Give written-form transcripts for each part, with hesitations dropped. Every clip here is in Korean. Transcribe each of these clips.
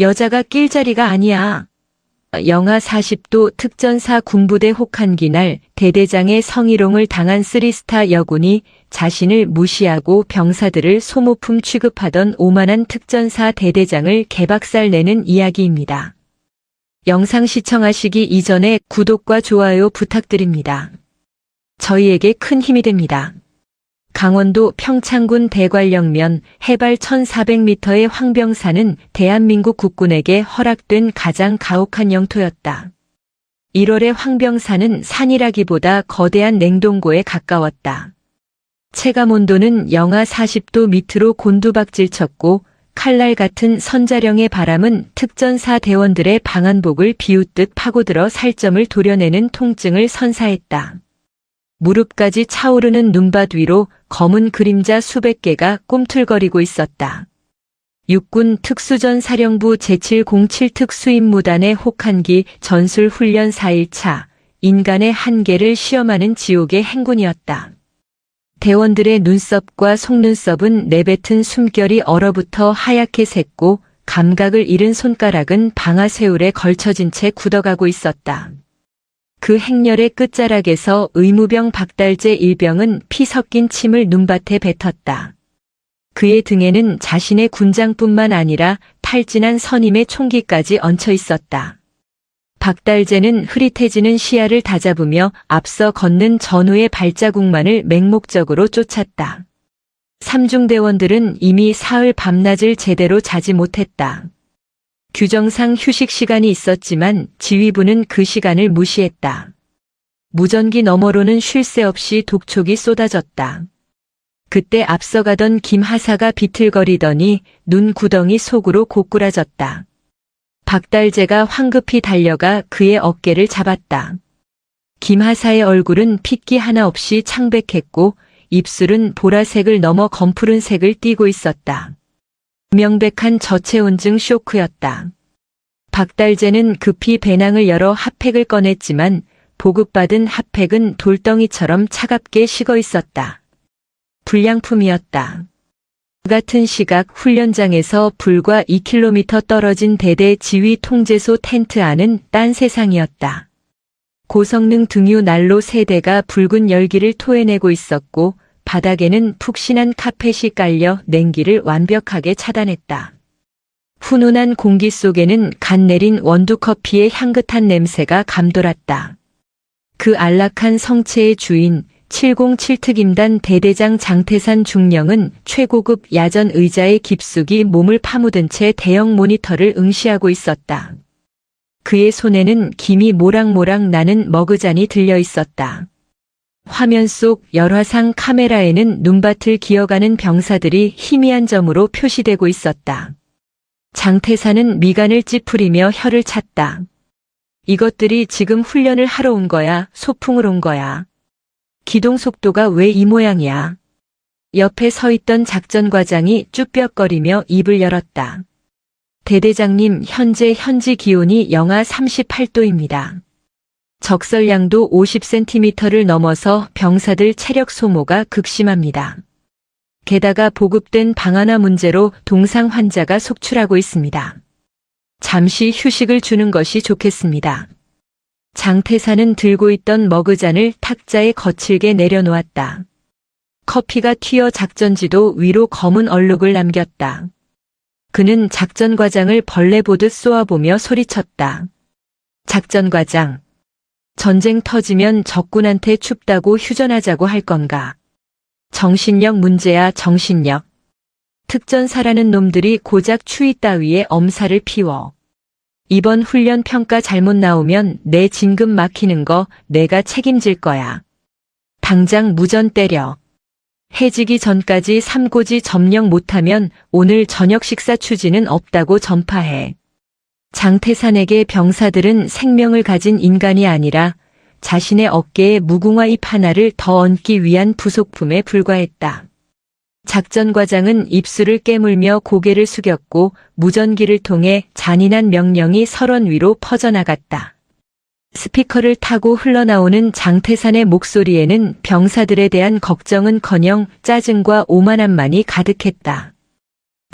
여자가 낄 자리가 아니야. 영하 40도 특전사 군부대 혹한기 날 대대장의 성희롱을 당한 3스타 여군이 자신을 무시하고 병사들을 소모품 취급하던 오만한 특전사 대대장을 개박살 내는 이야기입니다. 영상 시청하시기 이전에 구독과 좋아요 부탁드립니다. 저희에게 큰 힘이 됩니다. 강원도 평창군 대관령면 해발 1400m의 황병산은 대한민국 국군에게 허락된 가장 가혹한 영토였다. 1월의 황병산은 산이라기보다 거대한 냉동고에 가까웠다. 체감온도는 영하 40도 밑으로 곤두박질 쳤고 칼날 같은 선자령의 바람은 특전사 대원들의 방한복을 비웃듯 파고들어 살점을 도려내는 통증을 선사했다. 무릎까지 차오르는 눈밭 위로 검은 그림자 수백 개가 꿈틀거리고 있었다. 육군 특수전사령부 제707 특수임무단의 혹한기 전술훈련 4일차, 인간의 한계를 시험하는 지옥의 행군이었다. 대원들의 눈썹과 속눈썹은 내뱉은 숨결이 얼어붙어 하얗게 샜고 감각을 잃은 손가락은 방아쇠울에 걸쳐진 채 굳어가고 있었다. 그 행렬의 끝자락에서 의무병 박달재 일병은 피 섞인 침을 눈밭에 뱉었다. 그의 등에는 자신의 군장뿐만 아니라 탈진한 선임의 총기까지 얹혀 있었다. 박달재는 흐릿해지는 시야를 다잡으며 앞서 걷는 전우의 발자국만을 맹목적으로 쫓았다. 삼중대원들은 이미 사흘 밤낮을 제대로 자지 못했다. 규정상 휴식 시간이 있었지만 지휘부는 그 시간을 무시했다. 무전기 너머로는 쉴 새 없이 독촉이 쏟아졌다. 그때 앞서가던 김하사가 비틀거리더니 눈구덩이 속으로 고꾸라졌다. 박달재가 황급히 달려가 그의 어깨를 잡았다. 김하사의 얼굴은 핏기 하나 없이 창백했고 입술은 보라색을 넘어 검푸른 색을 띠고 있었다. 명백한 저체온증 쇼크였다. 박달재는 급히 배낭을 열어 핫팩을 꺼냈지만 보급받은 핫팩은 돌덩이처럼 차갑게 식어 있었다. 불량품이었다. 같은 시각 훈련장에서 불과 2km 떨어진 대대 지휘 통제소 텐트 안은 딴 세상이었다. 고성능 등유 난로 3대가 붉은 열기를 토해내고 있었고 바닥에는 푹신한 카펫이 깔려 냉기를 완벽하게 차단했다. 훈훈한 공기 속에는 간 내린 원두커피의 향긋한 냄새가 감돌았다. 그 안락한 성체의 주인 707특임단 대대장 장태산 중령은 최고급 야전 의자의 깊숙이 몸을 파묻은 채 대형 모니터를 응시하고 있었다. 그의 손에는 김이 모락모락 나는 머그잔이 들려 있었다. 화면 속 열화상 카메라에는 눈밭을 기어가는 병사들이 희미한 점으로 표시되고 있었다. 장태산은 미간을 찌푸리며 혀를 찼다. 이것들이 지금 훈련을 하러 온 거야, 소풍을 온 거야. 기동 속도가 왜 이 모양이야? 옆에 서 있던 작전과장이 쭈뼛거리며 입을 열었다. 대대장님, 현재 현지 기온이 영하 38도입니다. 적설량도 50cm를 넘어서 병사들 체력 소모가 극심합니다. 게다가 보급된 방한화 문제로 동상 환자가 속출하고 있습니다. 잠시 휴식을 주는 것이 좋겠습니다. 장태산은 들고 있던 머그잔을 탁자에 거칠게 내려놓았다. 커피가 튀어 작전지도 위로 검은 얼룩을 남겼다. 그는 작전과장을 벌레 보듯 쏘아보며 소리쳤다. 작전과장. 전쟁 터지면 적군한테 춥다고 휴전하자고 할 건가? 정신력 문제야, 정신력. 특전사라는 놈들이 고작 추위 따위에 엄살을 피워. 이번 훈련 평가 잘못 나오면 내 진급 막히는 거 내가 책임질 거야. 당장 무전 때려. 해지기 전까지 삼고지 점령 못하면 오늘 저녁 식사 추진은 없다고 전파해. 장태산에게 병사들은 생명을 가진 인간이 아니라 자신의 어깨에 무궁화 잎 하나를 더 얹기 위한 부속품에 불과했다. 작전과장은 입술을 깨물며 고개를 숙였고 무전기를 통해 잔인한 명령이 설원 위로 퍼져나갔다. 스피커를 타고 흘러나오는 장태산의 목소리에는 병사들에 대한 걱정은커녕 짜증과 오만함만이 가득했다.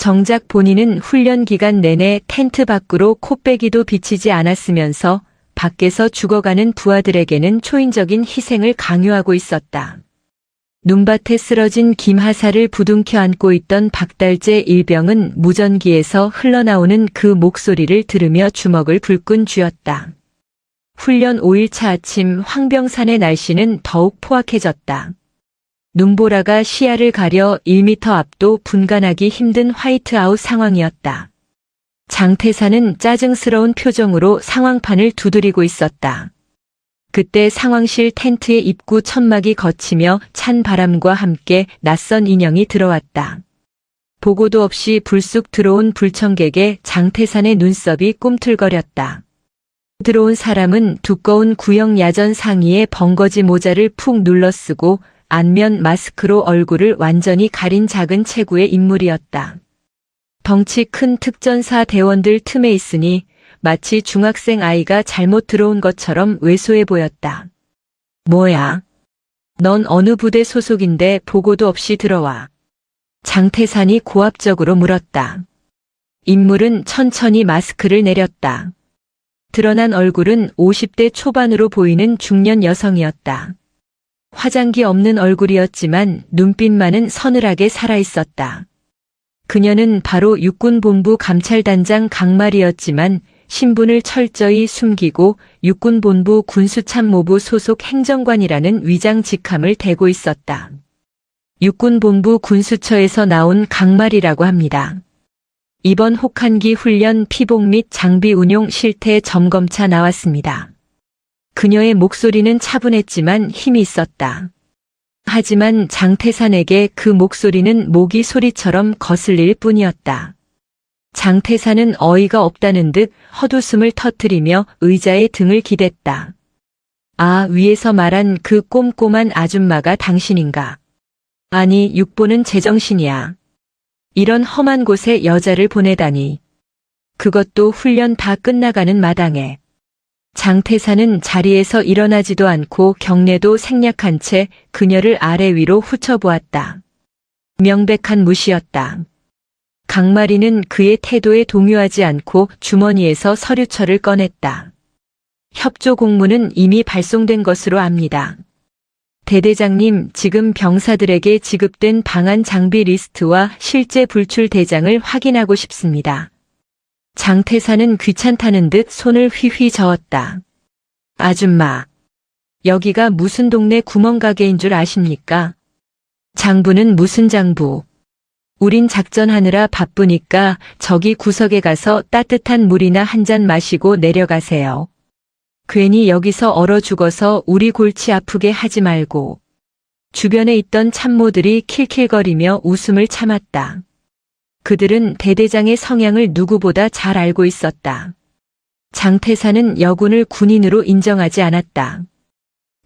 정작 본인은 훈련 기간 내내 텐트 밖으로 코빼기도 비치지 않았으면서 밖에서 죽어가는 부하들에게는 초인적인 희생을 강요하고 있었다. 눈밭에 쓰러진 김하사를 부둥켜 안고 있던 박달재 일병은 무전기에서 흘러나오는 그 목소리를 들으며 주먹을 불끈 쥐었다. 훈련 5일차 아침 황병산의 날씨는 더욱 포악해졌다. 눈보라가 시야를 가려 1m 앞도 분간하기 힘든 화이트아웃 상황이었다. 장태사는 짜증스러운 표정으로 상황판을 두드리고 있었다. 그때 상황실 텐트의 입구 천막이 걷히며 찬 바람과 함께 낯선 인형이 들어왔다. 보고도 없이 불쑥 들어온 불청객에 장태산의 눈썹이 꿈틀거렸다. 들어온 사람은 두꺼운 구형 야전 상의에 벙거지 모자를 푹 눌러쓰고 안면 마스크로 얼굴을 완전히 가린 작은 체구의 인물이었다. 덩치 큰 특전사 대원들 틈에 있으니 마치 중학생 아이가 잘못 들어온 것처럼 왜소해 보였다. 뭐야? 넌 어느 부대 소속인데 보고도 없이 들어와? 장태산이 고압적으로 물었다. 인물은 천천히 마스크를 내렸다. 드러난 얼굴은 50대 초반으로 보이는 중년 여성이었다. 화장기 없는 얼굴이었지만 눈빛만은 서늘하게 살아있었다. 그녀는 바로 육군본부 감찰단장 강말이었지만 신분을 철저히 숨기고 육군본부 군수참모부 소속 행정관이라는 위장 직함을 대고 있었다. 육군본부 군수처에서 나온 강말이라고 합니다. 이번 혹한기 훈련 피복 및 장비 운용 실태 점검차 나왔습니다. 그녀의 목소리는 차분했지만 힘이 있었다. 하지만 장태산에게 그 목소리는 모기 소리처럼 거슬릴 뿐이었다. 장태산은 어이가 없다는 듯 헛웃음을 터뜨리며 의자에 등을 기댔다. 아, 위에서 말한 그 꼼꼼한 아줌마가 당신인가? 아니, 육보는 제정신이야. 이런 험한 곳에 여자를 보내다니. 그것도 훈련 다 끝나가는 마당에. 장태산은 자리에서 일어나지도 않고 경례도 생략한 채 그녀를 아래 위로 훑어보았다. 명백한 무시였다. 강마리는 그의 태도에 동요하지 않고 주머니에서 서류철을 꺼냈다. 협조 공문은 이미 발송된 것으로 압니다. 대대장님, 지금 병사들에게 지급된 방한 장비 리스트와 실제 불출 대장을 확인하고 싶습니다. 장태산은 귀찮다는 듯 손을 휘휘 저었다. 아줌마, 여기가 무슨 동네 구멍가게인 줄 아십니까? 장부는 무슨 장부? 우린 작전하느라 바쁘니까 저기 구석에 가서 따뜻한 물이나 한 잔 마시고 내려가세요. 괜히 여기서 얼어 죽어서 우리 골치 아프게 하지 말고. 주변에 있던 참모들이 킬킬거리며 웃음을 참았다. 그들은 대대장의 성향을 누구보다 잘 알고 있었다. 장태산은 여군을 군인으로 인정하지 않았다.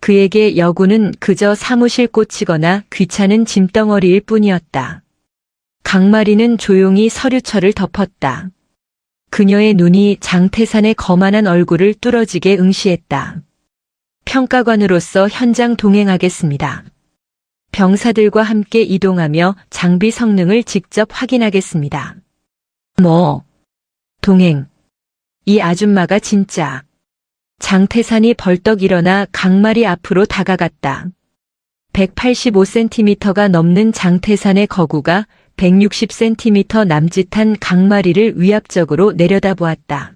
그에게 여군은 그저 사무실 꽂히거나 귀찮은 짐덩어리일 뿐이었다. 강마리는 조용히 서류철을 덮었다. 그녀의 눈이 장태산의 거만한 얼굴을 뚫어지게 응시했다. 평가관으로서 현장 동행하겠습니다. 병사들과 함께 이동하며 장비 성능을 직접 확인하겠습니다. 동행. 이 아줌마가 진짜. 장태산이 벌떡 일어나 강마리 앞으로 다가갔다. 185cm가 넘는 장태산의 거구가 160cm 남짓한 강마리를 위압적으로 내려다보았다.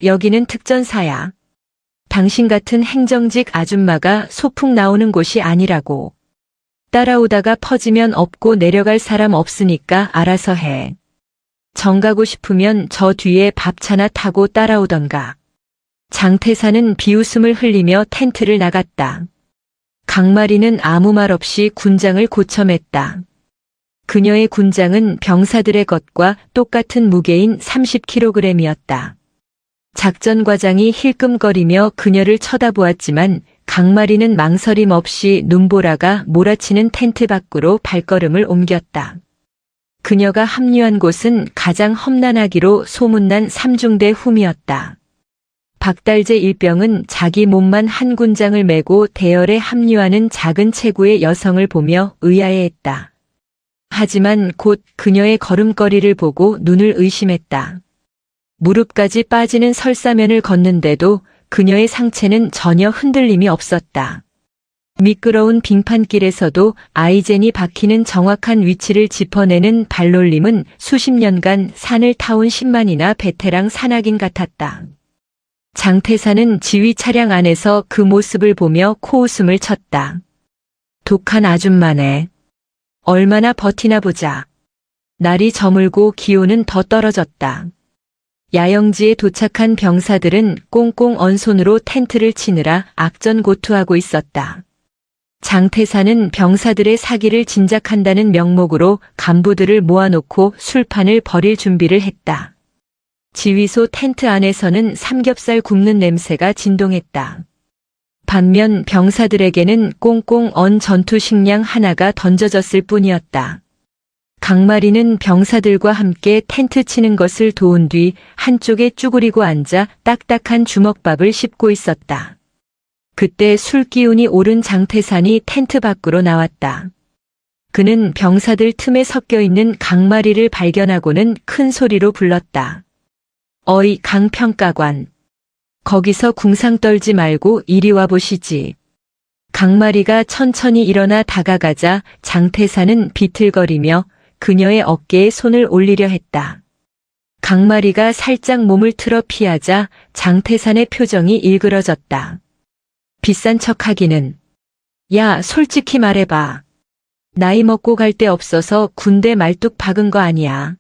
여기는 특전사야. 당신 같은 행정직 아줌마가 소풍 나오는 곳이 아니라고. 따라오다가 퍼지면 업고 내려갈 사람 없으니까 알아서 해. 정 가고 싶으면 저 뒤에 밥차나 타고 따라오던가. 장태산은 비웃음을 흘리며 텐트를 나갔다. 강마리는 아무 말 없이 군장을 고쳐맸다. 그녀의 군장은 병사들의 것과 똑같은 무게인 30kg이었다. 작전과장이 힐끔거리며 그녀를 쳐다보았지만 강마리는 망설임 없이 눈보라가 몰아치는 텐트 밖으로 발걸음을 옮겼다. 그녀가 합류한 곳은 가장 험난하기로 소문난 삼중대 훔이었다. 박달재 일병은 자기 몸만 한 군장을 메고 대열에 합류하는 작은 체구의 여성을 보며 의아해했다. 하지만 곧 그녀의 걸음걸이를 보고 눈을 의심했다. 무릎까지 빠지는 설사면을 걷는데도 그녀의 상체는 전혀 흔들림이 없었다. 미끄러운 빙판길에서도 아이젠이 박히는 정확한 위치를 짚어내는 발놀림은 수십 년간 산을 타온 10만이나 베테랑 산악인 같았다. 장태사는 지휘 차량 안에서 그 모습을 보며 코웃음을 쳤다. 독한 아줌마네. 얼마나 버티나 보자. 날이 저물고 기온은 더 떨어졌다. 야영지에 도착한 병사들은 꽁꽁 언 손으로 텐트를 치느라 악전고투하고 있었다. 장태사는 병사들의 사기를 진작한다는 명목으로 간부들을 모아놓고 술판을 벌일 준비를 했다. 지휘소 텐트 안에서는 삼겹살 굽는 냄새가 진동했다. 반면 병사들에게는 꽁꽁 언 전투 식량 하나가 던져졌을 뿐이었다. 강마리는 병사들과 함께 텐트 치는 것을 도운 뒤 한쪽에 쭈그리고 앉아 딱딱한 주먹밥을 씹고 있었다. 그때 술기운이 오른 장태산이 텐트 밖으로 나왔다. 그는 병사들 틈에 섞여 있는 강마리를 발견하고는 큰 소리로 불렀다. 어이 강평가관. 거기서 궁상 떨지 말고 이리 와 보시지. 강마리가 천천히 일어나 다가가자 장태산은 비틀거리며 그녀의 어깨에 손을 올리려 했다. 강마리가 살짝 몸을 틀어 피하자 장태산의 표정이 일그러졌다. 비싼 척하기는. 야, 솔직히 말해봐. 나이 먹고 갈 데 없어서 군대 말뚝 박은 거 아니야.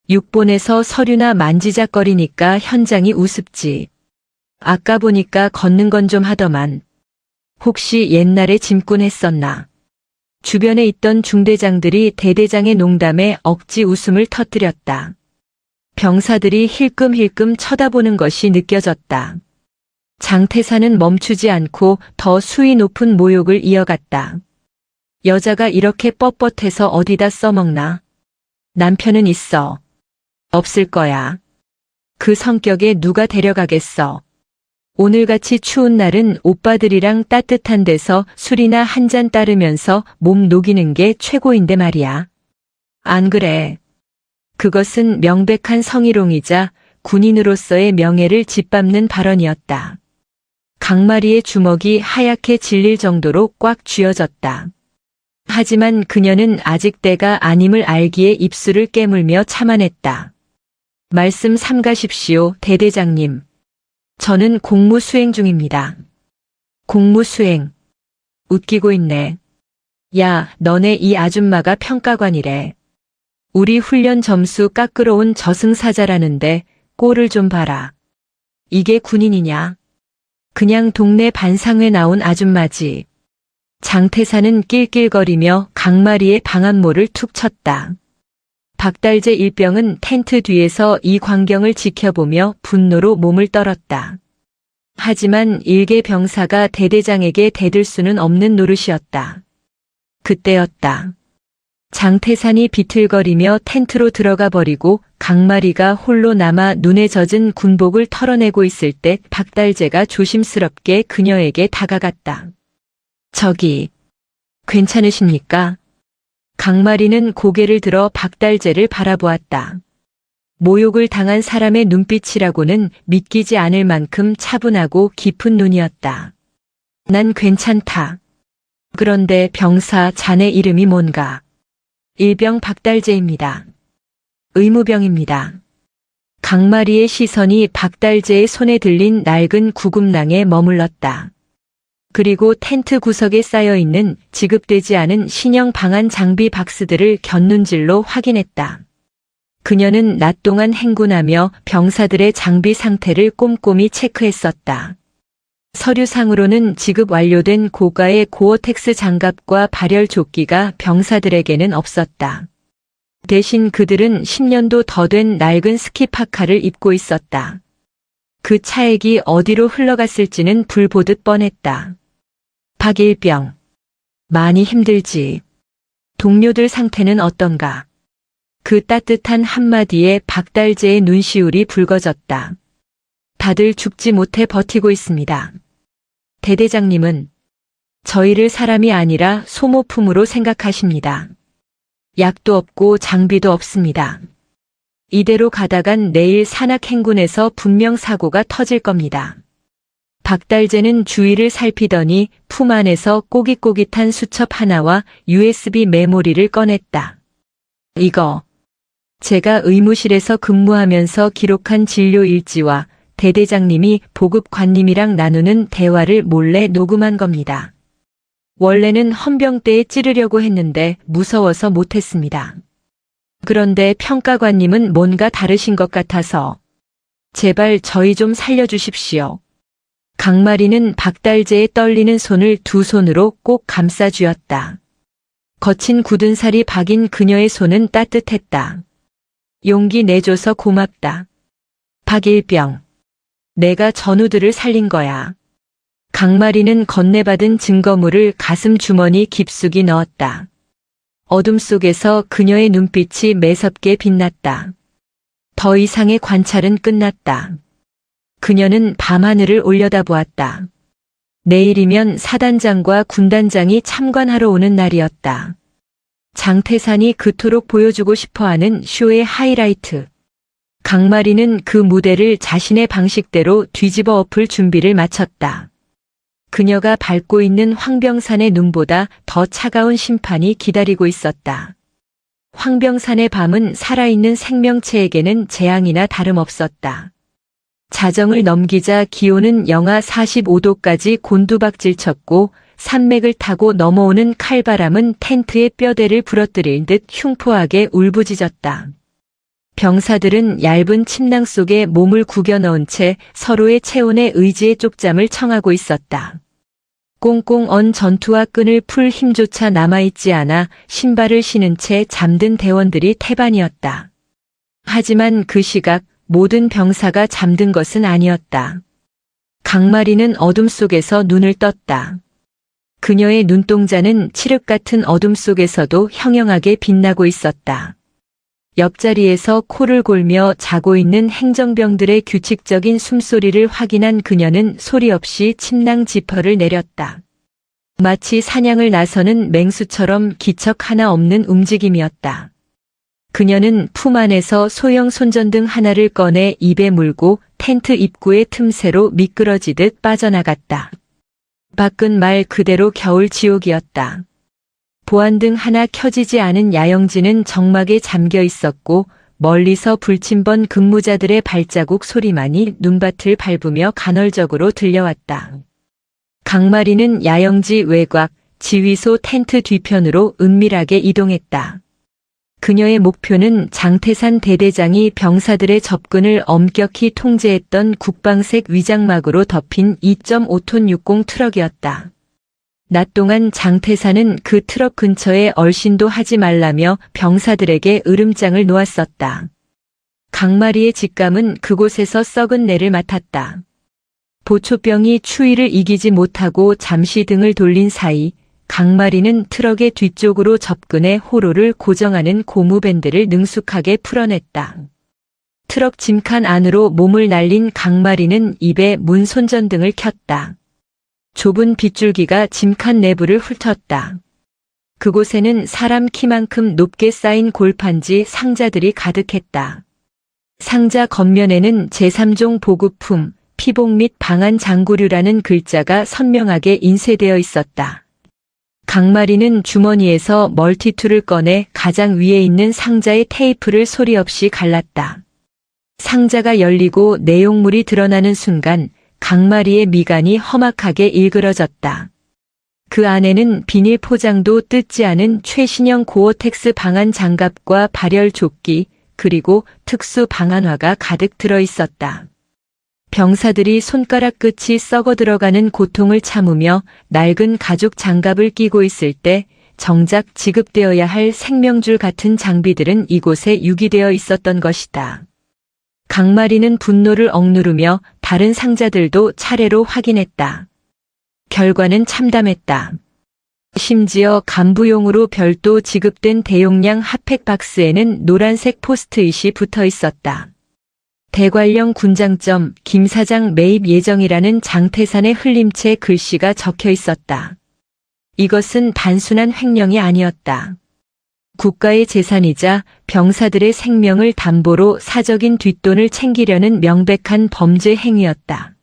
육본에서 서류나 만지작거리니까 현장이 우습지. 아까 보니까 걷는 건 좀 하더만. 혹시 옛날에 짐꾼 했었나? 주변에 있던 중대장들이 대대장의 농담에 억지 웃음을 터뜨렸다. 병사들이 힐끔힐끔 쳐다보는 것이 느껴졌다. 장태사는 멈추지 않고 더 수위 높은 모욕을 이어갔다. 여자가 이렇게 뻣뻣해서 어디다 써먹나? 남편은 있어. 없을 거야. 그 성격에 누가 데려가겠어. 오늘같이 추운 날은 오빠들이랑 따뜻한 데서 술이나 한 잔 따르면서 몸 녹이는 게 최고인데 말이야. 안 그래. 그것은 명백한 성희롱이자 군인으로서의 명예를 짓밟는 발언이었다. 강마리의 주먹이 하얗게 질릴 정도로 꽉 쥐어졌다. 하지만 그녀는 아직 때가 아님을 알기에 입술을 깨물며 참아냈다. 말씀 삼가십시오, 대대장님. 저는 공무 수행 중입니다. 공무 수행. 웃기고 있네. 야, 너네 이 아줌마가 평가관이래. 우리 훈련 점수 깎으러 온 저승사자라는데 꼴을 좀 봐라. 이게 군인이냐? 그냥 동네 반상회 나온 아줌마지. 장태사는 낄낄거리며 강마리의 방한모를 툭 쳤다. 박달재 일병은 텐트 뒤에서 이 광경을 지켜보며 분노로 몸을 떨었다. 하지만 일개 병사가 대대장에게 대들 수는 없는 노릇이었다. 그때였다. 장태산이 비틀거리며 텐트로 들어가 버리고 강마리가 홀로 남아 눈에 젖은 군복을 털어내고 있을 때 박달재가 조심스럽게 그녀에게 다가갔다. 저기, 괜찮으십니까? 강마리는 고개를 들어 박달재를 바라보았다. 모욕을 당한 사람의 눈빛이라고는 믿기지 않을 만큼 차분하고 깊은 눈이었다. 난 괜찮다. 그런데 병사 자네 이름이 뭔가? 일병 박달재입니다. 의무병입니다. 강마리의 시선이 박달재의 손에 들린 낡은 구급낭에 머물렀다. 그리고 텐트 구석에 쌓여있는 지급되지 않은 신형 방한 장비 박스들을 곁눈질로 확인했다. 그녀는 낮 동안 행군하며 병사들의 장비 상태를 꼼꼼히 체크했었다. 서류상으로는 지급 완료된 고가의 고어텍스 장갑과 발열 조끼가 병사들에게는 없었다. 대신 그들은 10년도 더 된 낡은 스키 파카를 입고 있었다. 그 차액이 어디로 흘러갔을지는 불보듯 뻔했다. 박일병. 많이 힘들지. 동료들 상태는 어떤가? 그 따뜻한 한마디에 박달재의 눈시울이 붉어졌다. 다들 죽지 못해 버티고 있습니다. 대대장님은 저희를 사람이 아니라 소모품으로 생각하십니다. 약도 없고 장비도 없습니다. 이대로 가다간 내일 산악행군에서 분명 사고가 터질 겁니다. 박달재는 주위를 살피더니 품 안에서 꼬깃꼬깃한 수첩 하나와 USB 메모리를 꺼냈다. 이거 제가 의무실에서 근무하면서 기록한 진료 일지와 대대장님이 보급관님이랑 나누는 대화를 몰래 녹음한 겁니다. 원래는 헌병대에 찌르려고 했는데 무서워서 못했습니다. 그런데 평가관님은 뭔가 다르신 것 같아서 제발 저희 좀 살려주십시오. 강마리는 박달재의 떨리는 손을 두 손으로 꼭 감싸 쥐었다. 거친 굳은 살이 박인 그녀의 손은 따뜻했다. 용기 내줘서 고맙다. 박일병. 내가 전우들을 살린 거야. 강마리는 건네받은 증거물을 가슴 주머니 깊숙이 넣었다. 어둠 속에서 그녀의 눈빛이 매섭게 빛났다. 더 이상의 관찰은 끝났다. 그녀는 밤하늘을 올려다보았다. 내일이면 사단장과 군단장이 참관하러 오는 날이었다. 장태산이 그토록 보여주고 싶어하는 쇼의 하이라이트. 강마리는 그 무대를 자신의 방식대로 뒤집어 엎을 준비를 마쳤다. 그녀가 밟고 있는 황병산의 눈보다 더 차가운 심판이 기다리고 있었다. 황병산의 밤은 살아있는 생명체에게는 재앙이나 다름없었다. 자정을 넘기자 기온은 영하 45도까지 곤두박질 쳤고 산맥을 타고 넘어오는 칼바람은 텐트의 뼈대를 부러뜨릴 듯 흉포하게 울부짖었다. 병사들은 얇은 침낭 속에 몸을 구겨 넣은 채 서로의 체온에 의지의 쪽잠을 청하고 있었다. 꽁꽁 언 전투화 끈을 풀 힘조차 남아있지 않아 신발을 신은 채 잠든 대원들이 태반이었다. 하지만 그 시각 모든 병사가 잠든 것은 아니었다. 강마리는 어둠 속에서 눈을 떴다. 그녀의 눈동자는 칠흑 같은 어둠 속에서도 형형하게 빛나고 있었다. 옆자리에서 코를 골며 자고 있는 행정병들의 규칙적인 숨소리를 확인한 그녀는 소리 없이 침낭 지퍼를 내렸다. 마치 사냥을 나서는 맹수처럼 기척 하나 없는 움직임이었다. 그녀는 품 안에서 소형 손전등 하나를 꺼내 입에 물고 텐트 입구의 틈새로 미끄러지듯 빠져나갔다. 밖은 말 그대로 겨울 지옥이었다. 보안등 하나 켜지지 않은 야영지는 정막에 잠겨 있었고 멀리서 불침번 근무자들의 발자국 소리만이 눈밭을 밟으며 간헐적으로 들려왔다. 강마리는 야영지 외곽, 지휘소 텐트 뒤편으로 은밀하게 이동했다. 그녀의 목표는 장태산 대대장이 병사들의 접근을 엄격히 통제했던 국방색 위장막으로 덮인 2.5톤 60 트럭이었다. 낮 동안 장태산은 그 트럭 근처에 얼씬도 하지 말라며 병사들에게 으름장을 놓았었다. 강마리의 직감은 그곳에서 썩은 내를 맡았다. 보초병이 추위를 이기지 못하고 잠시 등을 돌린 사이 강마리는 트럭의 뒤쪽으로 접근해 호로를 고정하는 고무밴드를 능숙하게 풀어냈다. 트럭 짐칸 안으로 몸을 날린 강마리는 입에 문 손전등을 켰다. 좁은 빗줄기가 짐칸 내부를 훑었다. 그곳에는 사람 키만큼 높게 쌓인 골판지 상자들이 가득했다. 상자 겉면에는 제3종 보급품, 피복 및 방한 장구류라는 글자가 선명하게 인쇄되어 있었다. 강마리는 주머니에서 멀티툴을 꺼내 가장 위에 있는 상자의 테이프를 소리 없이 갈랐다. 상자가 열리고 내용물이 드러나는 순간 강마리의 미간이 험악하게 일그러졌다. 그 안에는 비닐 포장도 뜯지 않은 최신형 고어텍스 방한 장갑과 발열 조끼, 그리고 특수 방한화가 가득 들어 있었다. 병사들이 손가락 끝이 썩어 들어가는 고통을 참으며 낡은 가죽 장갑을 끼고 있을 때 정작 지급되어야 할 생명줄 같은 장비들은 이곳에 유기되어 있었던 것이다. 강마리는 분노를 억누르며 다른 상자들도 차례로 확인했다. 결과는 참담했다. 심지어 간부용으로 별도 지급된 대용량 핫팩 박스에는 노란색 포스트잇이 붙어 있었다. 대관령 군장점 김 사장 매입 예정이라는 장태산의 흘림체 글씨가 적혀 있었다. 이것은 단순한 횡령이 아니었다. 국가의 재산이자 병사들의 생명을 담보로 사적인 뒷돈을 챙기려는 명백한 범죄 행위였다.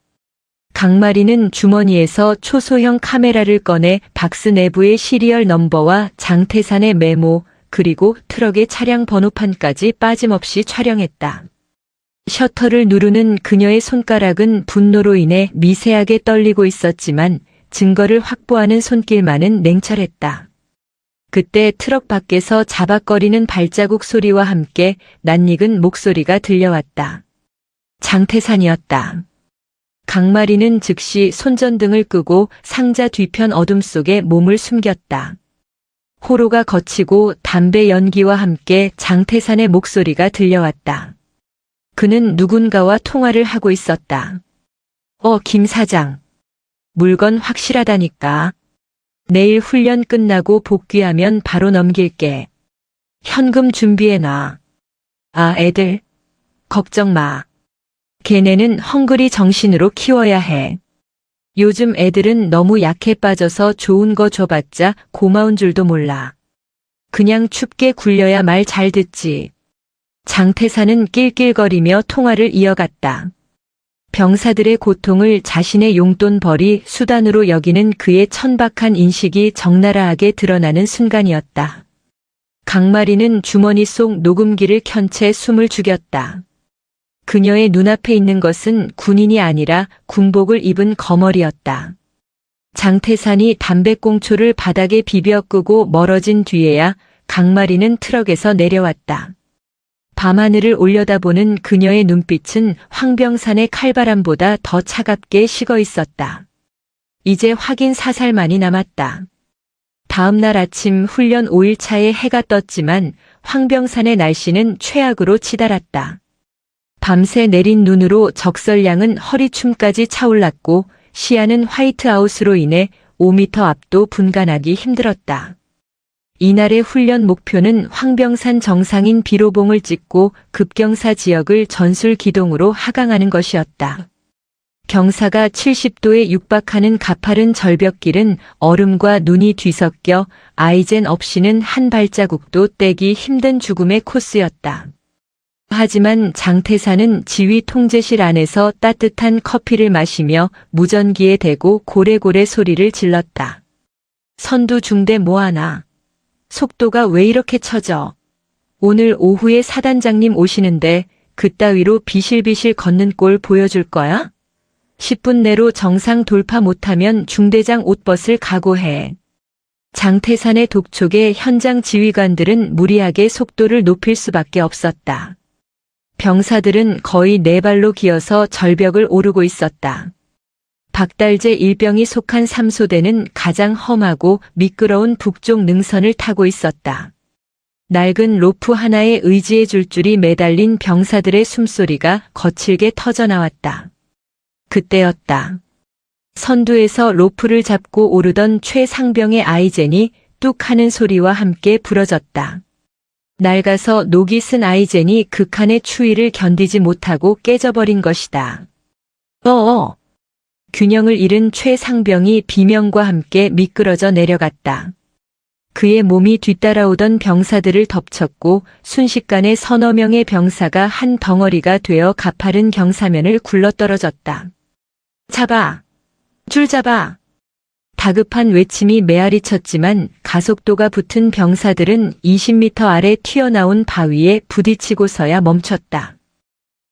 강마리는 주머니에서 초소형 카메라를 꺼내 박스 내부의 시리얼 넘버와 장태산의 메모, 그리고 트럭의 차량 번호판까지 빠짐없이 촬영했다. 셔터를 누르는 그녀의 손가락은 분노로 인해 미세하게 떨리고 있었지만 증거를 확보하는 손길만은 냉철했다. 그때 트럭 밖에서 자박거리는 발자국 소리와 함께 낯익은 목소리가 들려왔다. 장태산이었다. 강마리는 즉시 손전등을 끄고 상자 뒤편 어둠 속에 몸을 숨겼다. 호로가 거치고 담배 연기와 함께 장태산의 목소리가 들려왔다. 그는 누군가와 통화를 하고 있었다. 김 사장. 물건 확실하다니까. 내일 훈련 끝나고 복귀하면 바로 넘길게. 현금 준비해놔. 애들. 걱정 마. 걔네는 헝그리 정신으로 키워야 해. 요즘 애들은 너무 약해 빠져서 좋은 거 줘봤자 고마운 줄도 몰라. 그냥 춥게 굴려야 말 잘 듣지. 장태산은 낄낄거리며 통화를 이어갔다. 병사들의 고통을 자신의 용돈벌이 수단으로 여기는 그의 천박한 인식이 적나라하게 드러나는 순간이었다. 강마리는 주머니 속 녹음기를 켠 채 숨을 죽였다. 그녀의 눈앞에 있는 것은 군인이 아니라 군복을 입은 거머리였다. 장태산이 담배꽁초를 바닥에 비벼 끄고 멀어진 뒤에야 강마리는 트럭에서 내려왔다. 밤하늘을 올려다보는 그녀의 눈빛은 황병산의 칼바람보다 더 차갑게 식어 있었다. 이제 확인 사살만이 남았다. 다음 날 아침 훈련 5일차에 해가 떴지만 황병산의 날씨는 최악으로 치달았다. 밤새 내린 눈으로 적설량은 허리춤까지 차올랐고 시야는 화이트아웃으로 인해 5m 앞도 분간하기 힘들었다. 이날의 훈련 목표는 황병산 정상인 비로봉을 찍고 급경사 지역을 전술 기동으로 하강하는 것이었다. 경사가 70도에 육박하는 가파른 절벽길은 얼음과 눈이 뒤섞여 아이젠 없이는 한 발자국도 떼기 힘든 죽음의 코스였다. 하지만 장태산은 지휘 통제실 안에서 따뜻한 커피를 마시며 무전기에 대고 고래고래 소리를 질렀다. 선두 중대 뭐하나? 속도가 왜 이렇게 처져? 오늘 오후에 사단장님 오시는데 그따위로 비실비실 걷는 꼴 보여줄 거야? 10분 내로 정상 돌파 못하면 중대장 옷벗을 각오해. 장태산의 독촉에 현장 지휘관들은 무리하게 속도를 높일 수밖에 없었다. 병사들은 거의 네 발로 기어서 절벽을 오르고 있었다. 박달재 일병이 속한 3소대는 가장 험하고 미끄러운 북쪽 능선을 타고 있었다. 낡은 로프 하나에 의지해 줄 줄이 매달린 병사들의 숨소리가 거칠게 터져나왔다. 그때였다. 선두에서 로프를 잡고 오르던 최상병의 아이젠이 뚝 하는 소리와 함께 부러졌다. 낡아서 녹이 쓴 아이젠이 극한의 추위를 견디지 못하고 깨져버린 것이다. 균형을 잃은 최상병이 비명과 함께 미끄러져 내려갔다. 그의 몸이 뒤따라오던 병사들을 덮쳤고 순식간에 서너 명의 병사가 한 덩어리가 되어 가파른 경사면을 굴러떨어졌다. 잡아! 줄 잡아! 다급한 외침이 메아리쳤지만 가속도가 붙은 병사들은 20m 아래 튀어나온 바위에 부딪히고서야 멈췄다.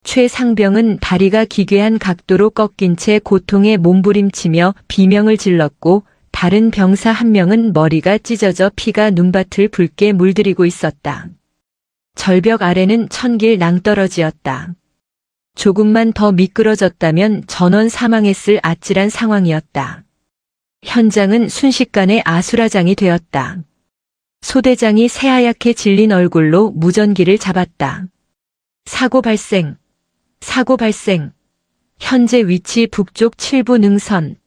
최상병은 다리가 기괴한 각도로 꺾인 채 고통에 몸부림치며 비명을 질렀고 다른 병사 한 명은 머리가 찢어져 피가 눈밭을 붉게 물들이고 있었다. 절벽 아래는 천길 낭떠러지였다. 조금만 더 미끄러졌다면 전원 사망했을 아찔한 상황이었다. 현장은 순식간에 아수라장이 되었다. 소대장이 새하얗게 질린 얼굴로 무전기를 잡았다. 사고 발생. 사고 발생. 현재 위치 북쪽 7부 능선.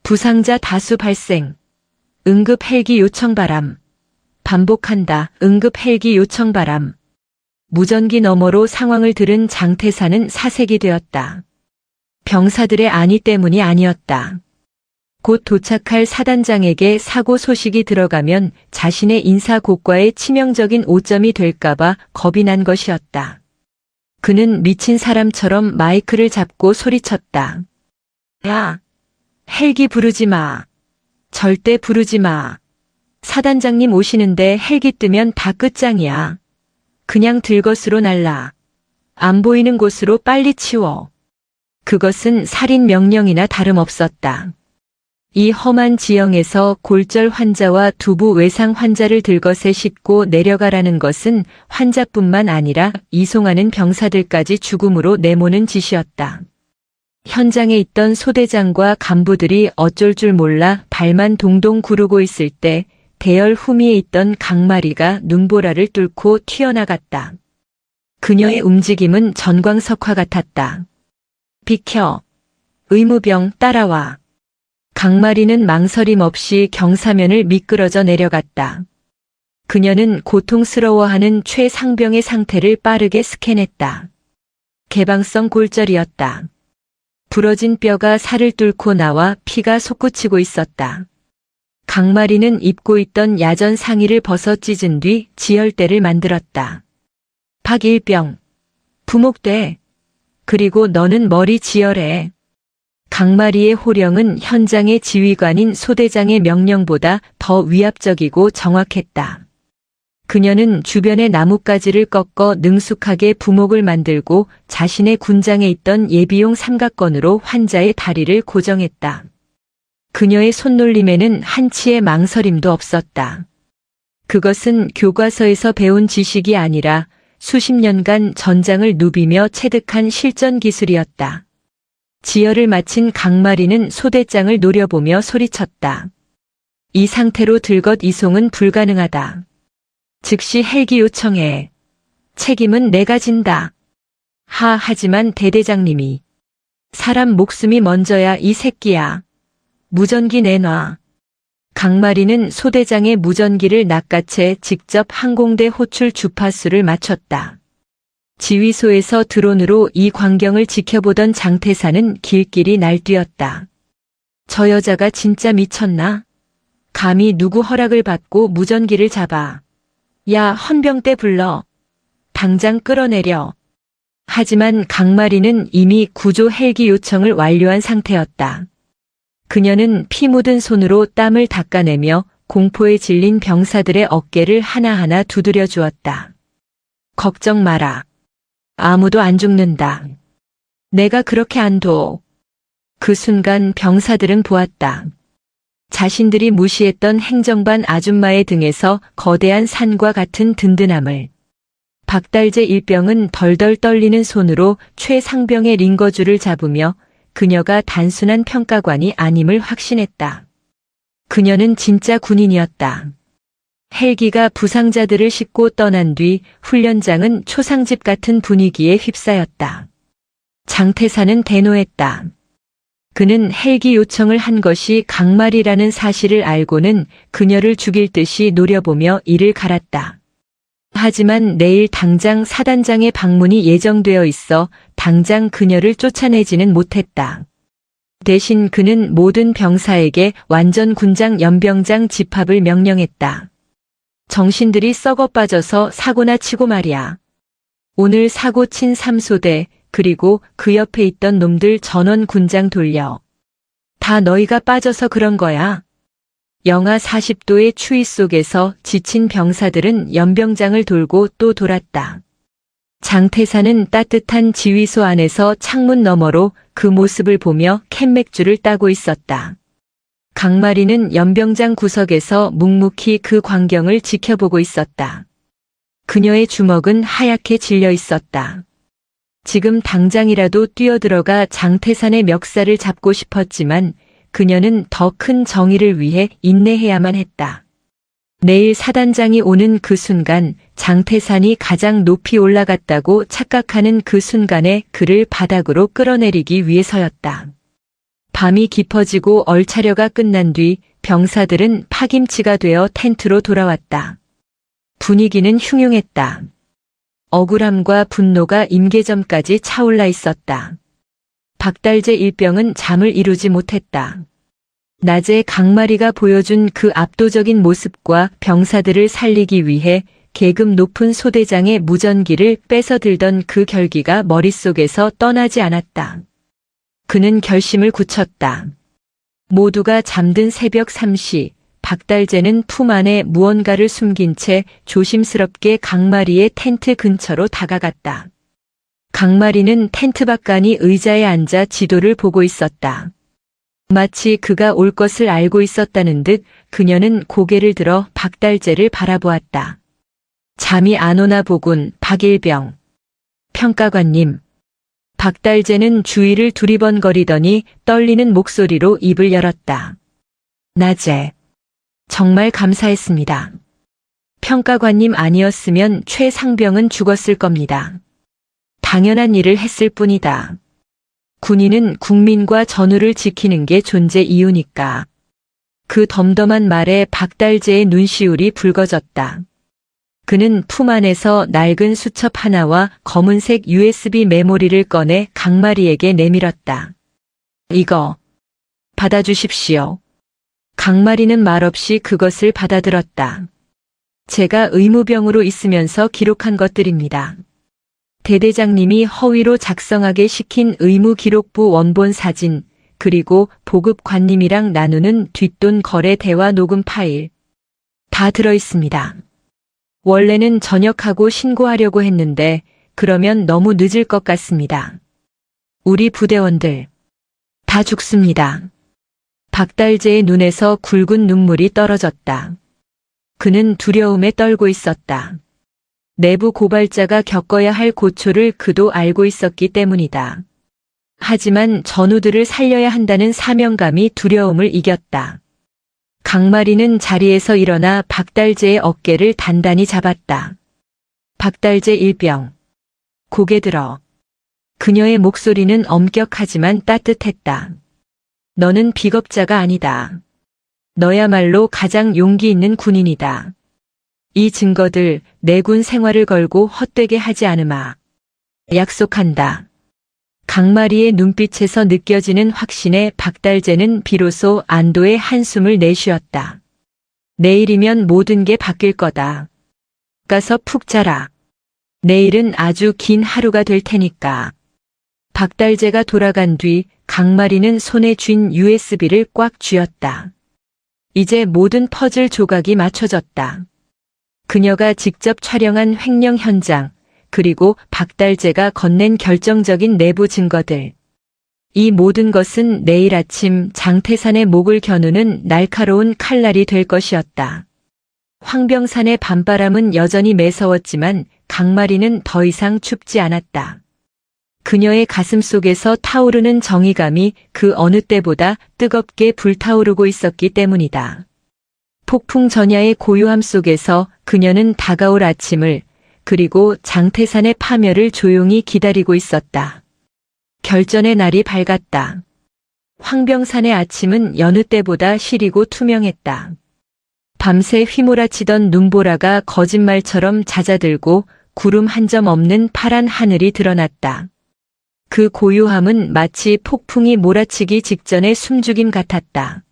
부상자 다수 발생. 응급 헬기 요청 바람. 반복한다. 응급 헬기 요청 바람. 무전기 너머로 상황을 들은 장태산은 사색이 되었다. 병사들의 안위 때문이 아니었다. 곧 도착할 사단장에게 사고 소식이 들어가면 자신의 인사고과에 치명적인 오점이 될까봐 겁이 난 것이었다. 그는 미친 사람처럼 마이크를 잡고 소리쳤다. 야, 헬기 부르지 마. 절대 부르지 마. 사단장님 오시는데 헬기 뜨면 다 끝장이야. 그냥 들것으로 날라. 안 보이는 곳으로 빨리 치워. 그것은 살인 명령이나 다름없었다. 이 험한 지형에서 골절 환자와 두부 외상 환자를 들것에 싣고 내려가라는 것은 환자뿐만 아니라 이송하는 병사들까지 죽음으로 내모는 짓이었다. 현장에 있던 소대장과 간부들이 어쩔 줄 몰라 발만 동동 구르고 있을 때 대열 후미에 있던 강마리가 눈보라를 뚫고 튀어나갔다. 그녀의 움직임은 전광석화 같았다. 비켜. 의무병 따라와. 강마리는 망설임 없이 경사면을 미끄러져 내려갔다. 그녀는 고통스러워하는 최상병의 상태를 빠르게 스캔했다. 개방성 골절이었다. 부러진 뼈가 살을 뚫고 나와 피가 솟구치고 있었다. 강마리는 입고 있던 야전 상의를 벗어 찢은 뒤 지혈대를 만들었다. 박일병. 부목돼. 그리고 너는 머리 지혈해. 강마리의 호령은 현장의 지휘관인 소대장의 명령보다 더 위압적이고 정확했다. 그녀는 주변의 나뭇가지를 꺾어 능숙하게 부목을 만들고 자신의 군장에 있던 예비용 삼각건으로 환자의 다리를 고정했다. 그녀의 손놀림에는 한치의 망설임도 없었다. 그것은 교과서에서 배운 지식이 아니라 수십 년간 전장을 누비며 체득한 실전 기술이었다. 지혈을 마친 강마리는 소대장을 노려보며 소리쳤다. 이 상태로 들것 이송은 불가능하다. 즉시 헬기 요청해. 책임은 내가 진다. 하지만 대대장님이. 사람 목숨이 먼저야 이 새끼야. 무전기 내놔. 강마리는 소대장의 무전기를 낚아채 직접 항공대 호출 주파수를 맞췄다. 지휘소에서 드론으로 이 광경을 지켜보던 장태사는 길길이 날뛰었다. 저 여자가 진짜 미쳤나? 감히 누구 허락을 받고 무전기를 잡아. 야, 헌병대 불러. 당장 끌어내려. 하지만 강마리는 이미 구조 헬기 요청을 완료한 상태였다. 그녀는 피 묻은 손으로 땀을 닦아내며 공포에 질린 병사들의 어깨를 하나하나 두드려 주었다. 걱정 마라. 아무도 안 죽는다. 내가 그렇게 안 둬. 그 순간 병사들은 보았다. 자신들이 무시했던 행정반 아줌마의 등에서 거대한 산과 같은 든든함을. 박달재 일병은 덜덜 떨리는 손으로 최상병의 링거줄을 잡으며 그녀가 단순한 평가관이 아님을 확신했다. 그녀는 진짜 군인이었다. 헬기가 부상자들을 싣고 떠난 뒤 훈련장은 초상집 같은 분위기에 휩싸였다. 장태사는 대노했다. 그는 헬기 요청을 한 것이 강마리라는 사실을 알고는 그녀를 죽일 듯이 노려보며 이를 갈았다. 하지만 내일 당장 사단장의 방문이 예정되어 있어 당장 그녀를 쫓아내지는 못했다. 대신 그는 모든 병사에게 완전 군장 연병장 집합을 명령했다. 정신들이 썩어 빠져서 사고나 치고 말이야. 오늘 사고 친 3소대 그리고 그 옆에 있던 놈들 전원 군장 돌려. 다 너희가 빠져서 그런 거야. 영하 40도의 추위 속에서 지친 병사들은 연병장을 돌고 또 돌았다. 장태사는 따뜻한 지휘소 안에서 창문 너머로 그 모습을 보며 캔맥주를 따고 있었다. 강마리는 연병장 구석에서 묵묵히 그 광경을 지켜보고 있었다. 그녀의 주먹은 하얗게 질려 있었다. 지금 당장이라도 뛰어들어가 장태산의 멱살을 잡고 싶었지만 그녀는 더 큰 정의를 위해 인내해야만 했다. 내일 사단장이 오는 그 순간 장태산이 가장 높이 올라갔다고 착각하는 그 순간에 그를 바닥으로 끌어내리기 위해서였다. 밤이 깊어지고 얼차려가 끝난 뒤 병사들은 파김치가 되어 텐트로 돌아왔다. 분위기는 흉흉했다. 억울함과 분노가 임계점까지 차올라 있었다. 박달재 일병은 잠을 이루지 못했다. 낮에 강마리가 보여준 그 압도적인 모습과 병사들을 살리기 위해 계급 높은 소대장의 무전기를 뺏어들던 그 결기가 머릿속에서 떠나지 않았다. 그는 결심을 굳혔다. 모두가 잠든 새벽 3시, 박달재는 품 안에 무언가를 숨긴 채 조심스럽게 강마리의 텐트 근처로 다가갔다. 강마리는 텐트 밖간이 의자에 앉아 지도를 보고 있었다. 마치 그가 올 것을 알고 있었다는 듯 그녀는 고개를 들어 박달재를 바라보았다. 잠이 안 오나 보군, 박일병. 평가관님. 박달재는 주위를 두리번거리더니 떨리는 목소리로 입을 열었다. 낮에. 정말 감사했습니다. 평가관님 아니었으면 최 상병은 죽었을 겁니다. 당연한 일을 했을 뿐이다. 군인은 국민과 전우를 지키는 게 존재 이유니까. 그 덤덤한 말에 박달재의 눈시울이 붉어졌다. 그는 품 안에서 낡은 수첩 하나와 검은색 USB 메모리를 꺼내 강마리에게 내밀었다. 이거 받아주십시오. 강마리는 말없이 그것을 받아들었다. 제가 의무병으로 있으면서 기록한 것들입니다. 대대장님이 허위로 작성하게 시킨 의무기록부 원본 사진, 그리고 보급관님이랑 나누는 뒷돈 거래 대화 녹음 파일. 다 들어있습니다. 원래는 전역하고 신고하려고 했는데 그러면 너무 늦을 것 같습니다. 우리 부대원들 다 죽습니다. 박달재의 눈에서 굵은 눈물이 떨어졌다. 그는 두려움에 떨고 있었다. 내부 고발자가 겪어야 할 고초를 그도 알고 있었기 때문이다. 하지만 전우들을 살려야 한다는 사명감이 두려움을 이겼다. 강마리는 자리에서 일어나 박달재의 어깨를 단단히 잡았다. 박달재 일병. 고개 들어. 그녀의 목소리는 엄격하지만 따뜻했다. 너는 비겁자가 아니다. 너야말로 가장 용기 있는 군인이다. 이 증거들 내 군 생활을 걸고 헛되게 하지 않으마. 약속한다. 강마리의 눈빛에서 느껴지는 확신에 박달재는 비로소 안도의 한숨을 내쉬었다. 내일이면 모든 게 바뀔 거다. 가서 푹 자라. 내일은 아주 긴 하루가 될 테니까. 박달재가 돌아간 뒤 강마리는 손에 쥔 USB를 꽉 쥐었다. 이제 모든 퍼즐 조각이 맞춰졌다. 그녀가 직접 촬영한 횡령 현장, 그리고 박달재가 건넨 결정적인 내부 증거들. 이 모든 것은 내일 아침 장태산의 목을 겨누는 날카로운 칼날이 될 것이었다. 황병산의 밤바람은 여전히 매서웠지만 강마리는 더 이상 춥지 않았다. 그녀의 가슴 속에서 타오르는 정의감이 그 어느 때보다 뜨겁게 불타오르고 있었기 때문이다. 폭풍 전야의 고요함 속에서 그녀는 다가올 아침을, 그리고 장태산의 파멸을 조용히 기다리고 있었다. 결전의 날이 밝았다. 황병산의 아침은 여느 때보다 시리고 투명했다. 밤새 휘몰아치던 눈보라가 거짓말처럼 잦아들고 구름 한 점 없는 파란 하늘이 드러났다. 그 고요함은 마치 폭풍이 몰아치기 직전의 숨죽임 같았다.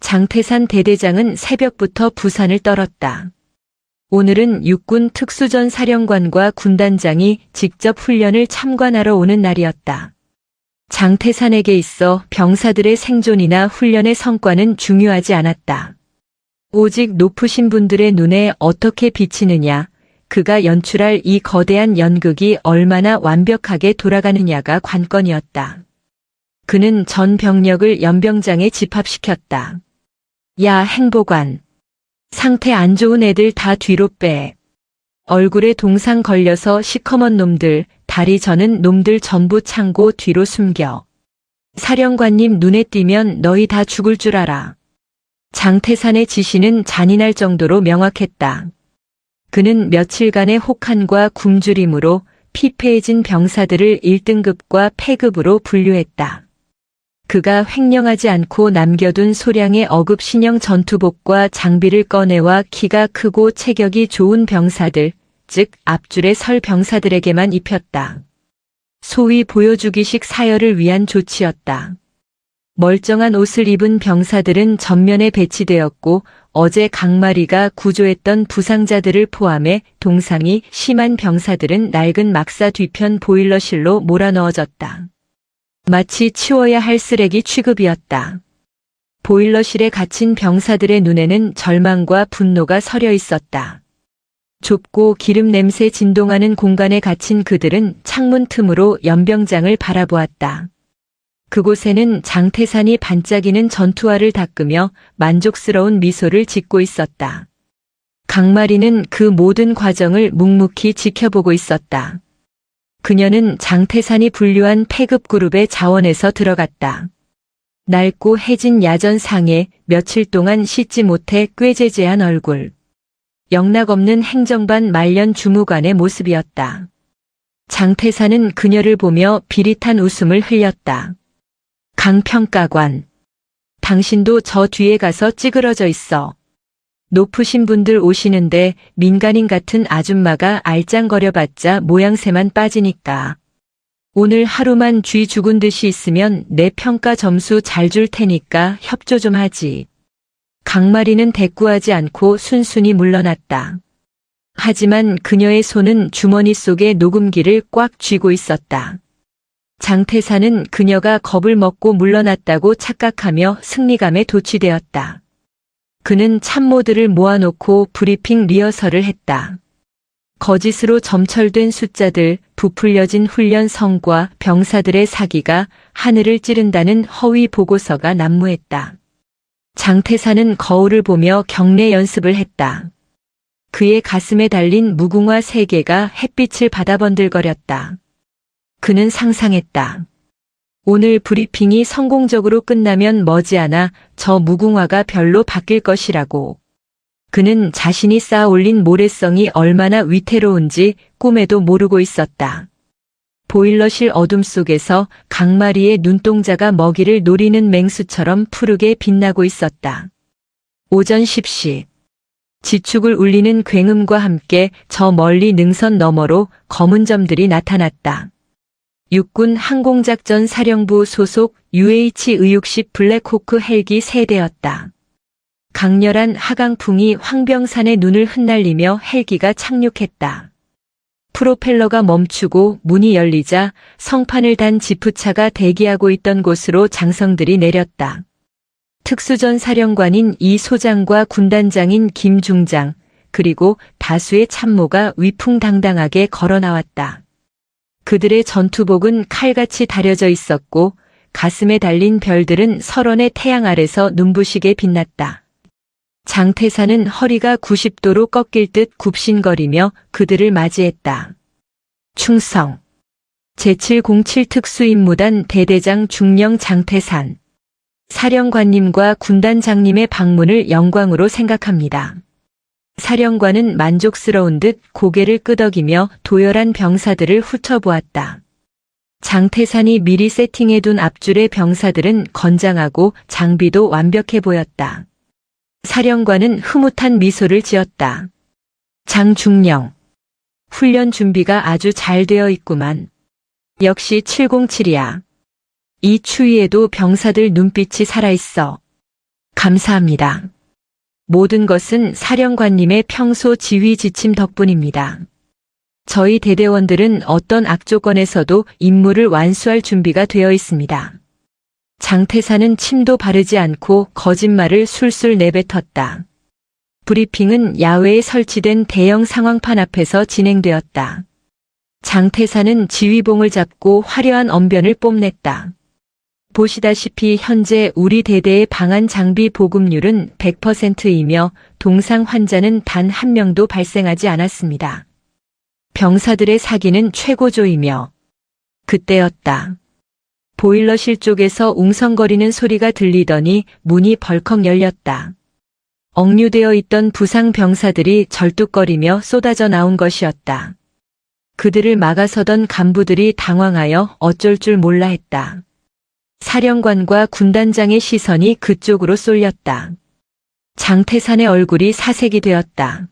장태산 대대장은 새벽부터 부산을 떨었다. 오늘은 육군 특수전 사령관과 군단장이 직접 훈련을 참관하러 오는 날이었다. 장태산에게 있어 병사들의 생존이나 훈련의 성과는 중요하지 않았다. 오직 높으신 분들의 눈에 어떻게 비치느냐, 그가 연출할 이 거대한 연극이 얼마나 완벽하게 돌아가느냐가 관건이었다. 그는 전 병력을 연병장에 집합시켰다. 야, 행보관. 상태 안 좋은 애들 다 뒤로 빼. 얼굴에 동상 걸려서 시커먼 놈들, 다리 저는 놈들 전부 창고 뒤로 숨겨. 사령관님 눈에 띄면 너희 다 죽을 줄 알아. 장태산의 지시는 잔인할 정도로 명확했다. 그는 며칠간의 혹한과 굶주림으로 피폐해진 병사들을 1등급과 폐급으로 분류했다. 그가 횡령하지 않고 남겨둔 소량의 어급 신형 전투복과 장비를 꺼내와 키가 크고 체격이 좋은 병사들, 즉 앞줄에 설 병사들에게만 입혔다. 소위 보여주기식 사열을 위한 조치였다. 멀쩡한 옷을 입은 병사들은 전면에 배치되었고 어제 강마리가 구조했던 부상자들을 포함해 동상이 심한 병사들은 낡은 막사 뒤편 보일러실로 몰아넣어졌다. 마치 치워야 할 쓰레기 취급이었다. 보일러실에 갇힌 병사들의 눈에는 절망과 분노가 서려 있었다. 좁고 기름 냄새 진동하는 공간에 갇힌 그들은 창문 틈으로 연병장을 바라보았다. 그곳에는 장태산이 반짝이는 전투화를 닦으며 만족스러운 미소를 짓고 있었다. 강마리는 그 모든 과정을 묵묵히 지켜보고 있었다. 그녀는 장태산이 분류한 폐급 그룹의 자원에서 들어갔다. 낡고 해진 야전상에 며칠 동안 씻지 못해 꾀죄죄한 얼굴. 영락없는 행정반 말년 주무관의 모습이었다. 장태산은 그녀를 보며 비릿한 웃음을 흘렸다. 강평가관. 당신도 저 뒤에 가서 찌그러져 있어. 높으신 분들 오시는데 민간인 같은 아줌마가 알짱거려봤자 모양새만 빠지니까. 오늘 하루만 쥐 죽은 듯이 있으면 내 평가 점수 잘 줄 테니까 협조 좀 하지. 강마리는 대꾸하지 않고 순순히 물러났다. 하지만 그녀의 손은 주머니 속에 녹음기를 꽉 쥐고 있었다. 장태산은 그녀가 겁을 먹고 물러났다고 착각하며 승리감에 도취되었다. 그는 참모들을 모아놓고 브리핑 리허설을 했다. 거짓으로 점철된 숫자들, 부풀려진 훈련 성과, 병사들의 사기가 하늘을 찌른다는 허위 보고서가 난무했다. 장태산은 거울을 보며 경례 연습을 했다. 그의 가슴에 달린 무궁화 3개가 햇빛을 받아 번들거렸다. 그는 상상했다. 오늘 브리핑이 성공적으로 끝나면 머지않아 저 무궁화가 별로 바뀔 것이라고. 그는 자신이 쌓아 올린 모래성이 얼마나 위태로운지 꿈에도 모르고 있었다. 보일러실 어둠 속에서 강마리의 눈동자가 먹이를 노리는 맹수처럼 푸르게 빛나고 있었다. 오전 10시. 지축을 울리는 굉음과 함께 저 멀리 능선 너머로 검은 점들이 나타났다. 육군 항공작전 사령부 소속 UH-의육식 블랙호크 헬기 3대였다. 강렬한 하강풍이 황병산의 눈을 흩날리며 헬기가 착륙했다. 프로펠러가 멈추고 문이 열리자 성판을 단 지프차가 대기하고 있던 곳으로 장성들이 내렸다. 특수전 사령관인 이 소장과 군단장인 김 중장, 그리고 다수의 참모가 위풍당당하게 걸어 나왔다. 그들의 전투복은 칼같이 다려져 있었고 가슴에 달린 별들은 설원의 태양 아래서 눈부시게 빛났다. 장태산은 허리가 90도로 꺾일 듯 굽신거리며 그들을 맞이했다. 충성. 제707 특수임무단 대대장 중령 장태산. 사령관님과 군단장님의 방문을 영광으로 생각합니다. 사령관은 만족스러운 듯 고개를 끄덕이며 도열한 병사들을 훑어보았다. 장태산이 미리 세팅해둔 앞줄의 병사들은 건장하고 장비도 완벽해 보였다. 사령관은 흐뭇한 미소를 지었다. 장중령. 훈련 준비가 아주 잘 되어 있구만. 역시 707이야. 이 추위에도 병사들 눈빛이 살아있어. 감사합니다. 모든 것은 사령관님의 평소 지휘 지침 덕분입니다. 저희 대대원들은 어떤 악조건에서도 임무를 완수할 준비가 되어 있습니다. 장태산은 침도 바르지 않고 거짓말을 술술 내뱉었다. 브리핑은 야외에 설치된 대형 상황판 앞에서 진행되었다. 장태산은 지휘봉을 잡고 화려한 언변을 뽐냈다. 보시다시피 현재 우리 대대의 방한 장비 보급률은 100%이며 동상 환자는 단 한 명도 발생하지 않았습니다. 병사들의 사기는 최고조이며 그때였다. 보일러실 쪽에서 웅성거리는 소리가 들리더니 문이 벌컥 열렸다. 억류되어 있던 부상 병사들이 절뚝거리며 쏟아져 나온 것이었다. 그들을 막아서던 간부들이 당황하여 어쩔 줄 몰라 했다. 사령관과 군단장의 시선이 그쪽으로 쏠렸다. 장태산의 얼굴이 사색이 되었다.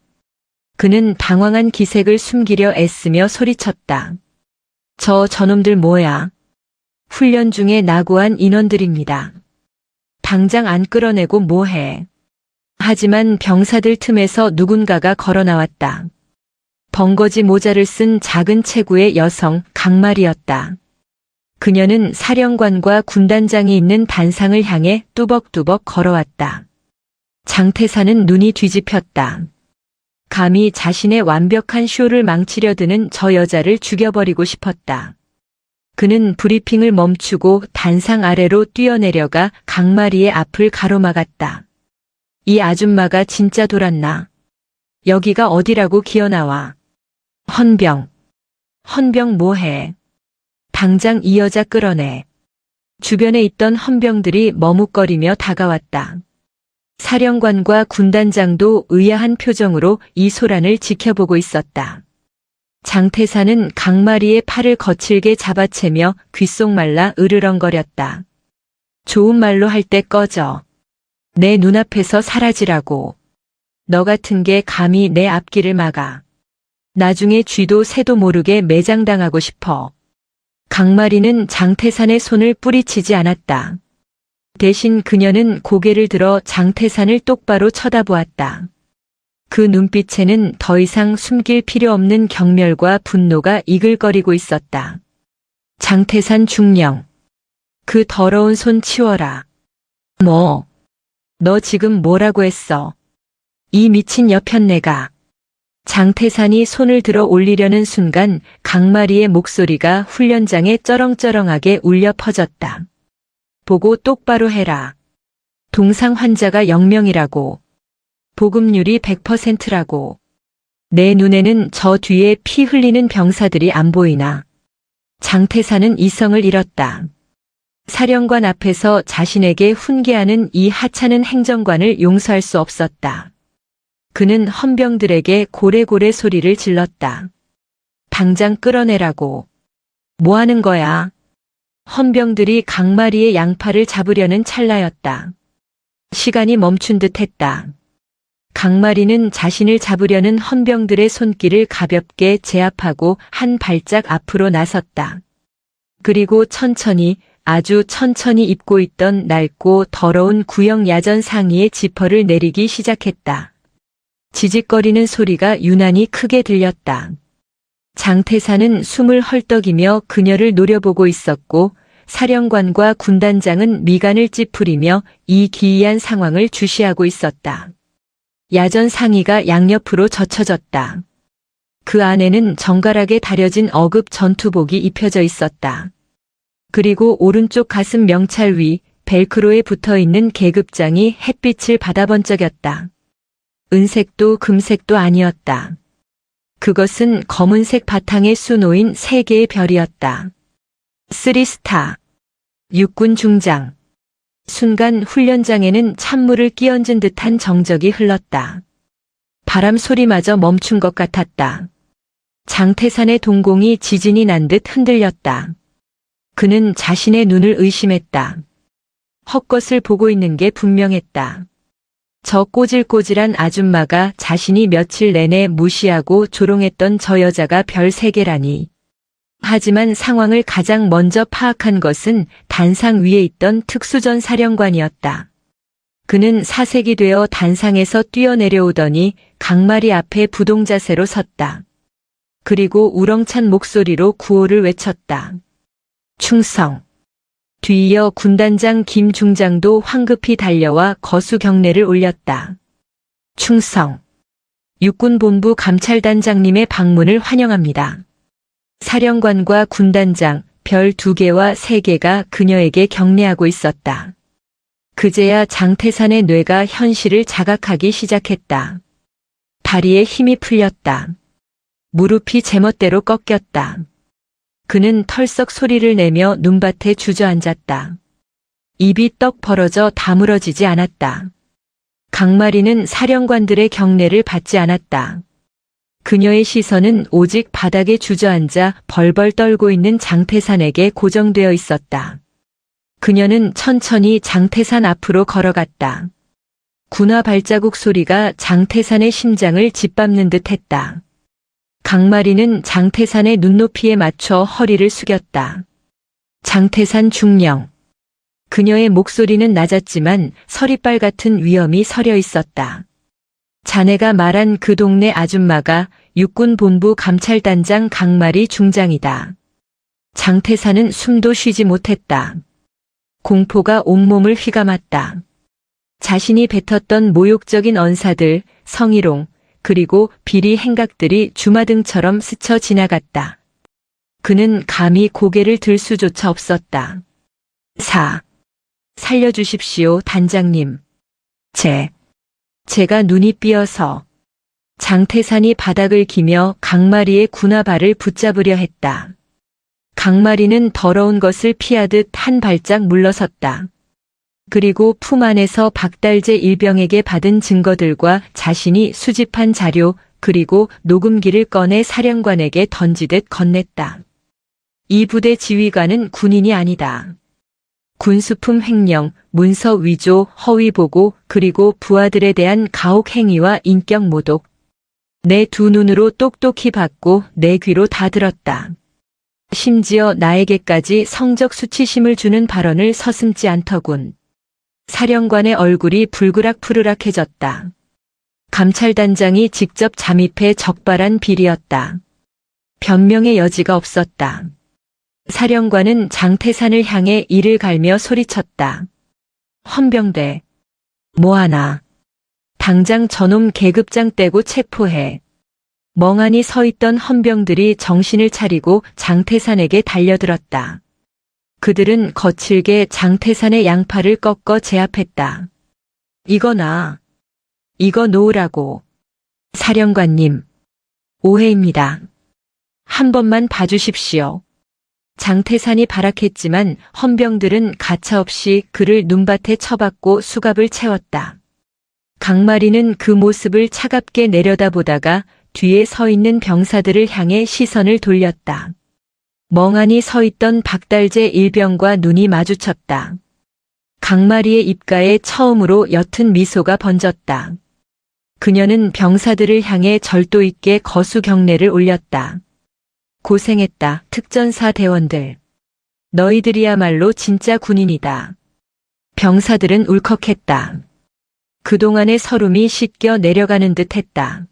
그는 당황한 기색을 숨기려 애쓰며 소리쳤다. 저놈들 뭐야? 훈련 중에 나고한 인원들입니다. 당장 안 끌어내고 뭐해. 하지만 병사들 틈에서 누군가가 걸어 나왔다. 벙거지 모자를 쓴 작은 체구의 여성 강말이었다. 그녀는 사령관과 군단장이 있는 단상을 향해 뚜벅뚜벅 걸어왔다. 장태산은 눈이 뒤집혔다. 감히 자신의 완벽한 쇼를 망치려 드는 저 여자를 죽여버리고 싶었다. 그는 브리핑을 멈추고 단상 아래로 뛰어내려가 강마리의 앞을 가로막았다. 이 아줌마가 진짜 돌았나? 여기가 어디라고 기어나와? 헌병. 헌병 뭐해? 당장 이 여자 끌어내. 주변에 있던 헌병들이 머뭇거리며 다가왔다. 사령관과 군단장도 의아한 표정으로 이 소란을 지켜보고 있었다. 장태산은 강마리의 팔을 거칠게 잡아채며 귓속말라 으르렁거렸다. 좋은 말로 할 때 꺼져. 내 눈앞에서 사라지라고. 너 같은 게 감히 내 앞길을 막아. 나중에 쥐도 새도 모르게 매장당하고 싶어. 강마리는 장태산의 손을 뿌리치지 않았다. 대신 그녀는 고개를 들어 장태산을 똑바로 쳐다보았다. 그 눈빛에는 더 이상 숨길 필요 없는 경멸과 분노가 이글거리고 있었다. 장태산 중령. 그 더러운 손 치워라. 뭐? 너 지금 뭐라고 했어? 이 미친 여편네가. 장태산이 손을 들어 올리려는 순간 강마리의 목소리가 훈련장에 쩌렁쩌렁하게 울려 퍼졌다. 보고 똑바로 해라. 동상 환자가 0명이라고. 보급률이 100%라고. 내 눈에는 저 뒤에 피 흘리는 병사들이 안 보이나. 장태산은 이성을 잃었다. 사령관 앞에서 자신에게 훈계하는 이 하찮은 행정관을 용서할 수 없었다. 그는 헌병들에게 고래고래 소리를 질렀다. 당장 끌어내라고. 뭐 하는 거야? 헌병들이 강마리의 양팔을 잡으려는 찰나였다. 시간이 멈춘 듯 했다. 강마리는 자신을 잡으려는 헌병들의 손길을 가볍게 제압하고 한 발짝 앞으로 나섰다. 그리고 천천히, 아주 천천히 입고 있던 낡고 더러운 구형 야전 상의의 지퍼를 내리기 시작했다. 지직거리는 소리가 유난히 크게 들렸다. 장태산은 숨을 헐떡이며 그녀를 노려보고 있었고 사령관과 군단장은 미간을 찌푸리며 이 기이한 상황을 주시하고 있었다. 야전 상의가 양옆으로 젖혀졌다. 그 안에는 정갈하게 다려진 어급 전투복이 입혀져 있었다. 그리고 오른쪽 가슴 명찰 위 벨크로에 붙어있는 계급장이 햇빛을 받아 번쩍였다. 은색도 금색도 아니었다. 그것은 검은색 바탕에 수놓인 3개의 별이었다. 3스타. 육군 중장. 순간 훈련장에는 찬물을 끼얹은 듯한 정적이 흘렀다. 바람 소리마저 멈춘 것 같았다. 장태산의 동공이 지진이 난 듯 흔들렸다. 그는 자신의 눈을 의심했다. 헛것을 보고 있는 게 분명했다. 저 꼬질꼬질한 아줌마가 자신이 며칠 내내 무시하고 조롱했던 저 여자가 별 3개라니. 하지만 상황을 가장 먼저 파악한 것은 단상 위에 있던 특수전 사령관이었다. 그는 사색이 되어 단상에서 뛰어내려오더니 강마리 앞에 부동자세로 섰다. 그리고 우렁찬 목소리로 구호를 외쳤다. 충성. 뒤이어 군단장 김 중장도 황급히 달려와 거수 경례를 올렸다. 충성. 육군본부 감찰단장님의 방문을 환영합니다. 사령관과 군단장 별 2개와 3개가 그녀에게 경례하고 있었다. 그제야 장태산의 뇌가 현실을 자각하기 시작했다. 다리에 힘이 풀렸다. 무릎이 제멋대로 꺾였다. 그는 털썩 소리를 내며 눈밭에 주저앉았다. 입이 떡 벌어져 다물어지지 않았다. 강마리는 사령관들의 경례를 받지 않았다. 그녀의 시선은 오직 바닥에 주저앉아 벌벌 떨고 있는 장태산에게 고정되어 있었다. 그녀는 천천히 장태산 앞으로 걸어갔다. 군화 발자국 소리가 장태산의 심장을 짓밟는 듯 했다. 강마리는 장태산의 눈높이에 맞춰 허리를 숙였다. 장태산 중령. 그녀의 목소리는 낮았지만 서리빨 같은 위엄이 서려 있었다. 자네가 말한 그 동네 아줌마가 육군본부 감찰단장 강마리 중장이다. 장태산은 숨도 쉬지 못했다. 공포가 온몸을 휘감았다. 자신이 뱉었던 모욕적인 언사들, 성희롱, 그리고 비리 행각들이 주마등처럼 스쳐 지나갔다. 그는 감히 고개를 들 수조차 없었다. 살려주십시오, 단장님. 제가 눈이 삐어서. 장태산이 바닥을 기며 강마리의 군화발을 붙잡으려 했다. 강마리는 더러운 것을 피하듯 한 발짝 물러섰다. 그리고 품 안에서 박달재 일병에게 받은 증거들과 자신이 수집한 자료 그리고 녹음기를 꺼내 사령관에게 던지듯 건넸다. 이 부대 지휘관은 군인이 아니다. 군수품 횡령, 문서 위조, 허위 보고 그리고 부하들에 대한 가혹 행위와 인격 모독. 내 두 눈으로 똑똑히 봤고 내 귀로 다 들었다. 심지어 나에게까지 성적 수치심을 주는 발언을 서슴지 않더군. 사령관의 얼굴이 불그락푸르락해졌다. 감찰단장이 직접 잠입해 적발한 비리였다. 변명의 여지가 없었다. 사령관은 장태산을 향해 이를 갈며 소리쳤다. 헌병대. 뭐하나. 당장 저놈 계급장 떼고 체포해. 멍하니 서 있던 헌병들이 정신을 차리고 장태산에게 달려들었다. 그들은 거칠게 장태산의 양팔을 꺾어 제압했다. 이거 놓으라고. 사령관님. 오해입니다. 한 번만 봐주십시오. 장태산이 발악했지만 헌병들은 가차없이 그를 눈밭에 쳐박고 수갑을 채웠다. 강마리는 그 모습을 차갑게 내려다보다가 뒤에 서 있는 병사들을 향해 시선을 돌렸다. 멍하니 서 있던 박달재 일병과 눈이 마주쳤다. 강마리의 입가에 처음으로 옅은 미소가 번졌다. 그녀는 병사들을 향해 절도 있게 거수 경례를 올렸다. 고생했다, 특전사 대원들. 너희들이야말로 진짜 군인이다. 병사들은 울컥했다. 그동안의 서름이 씻겨 내려가는 듯 했다.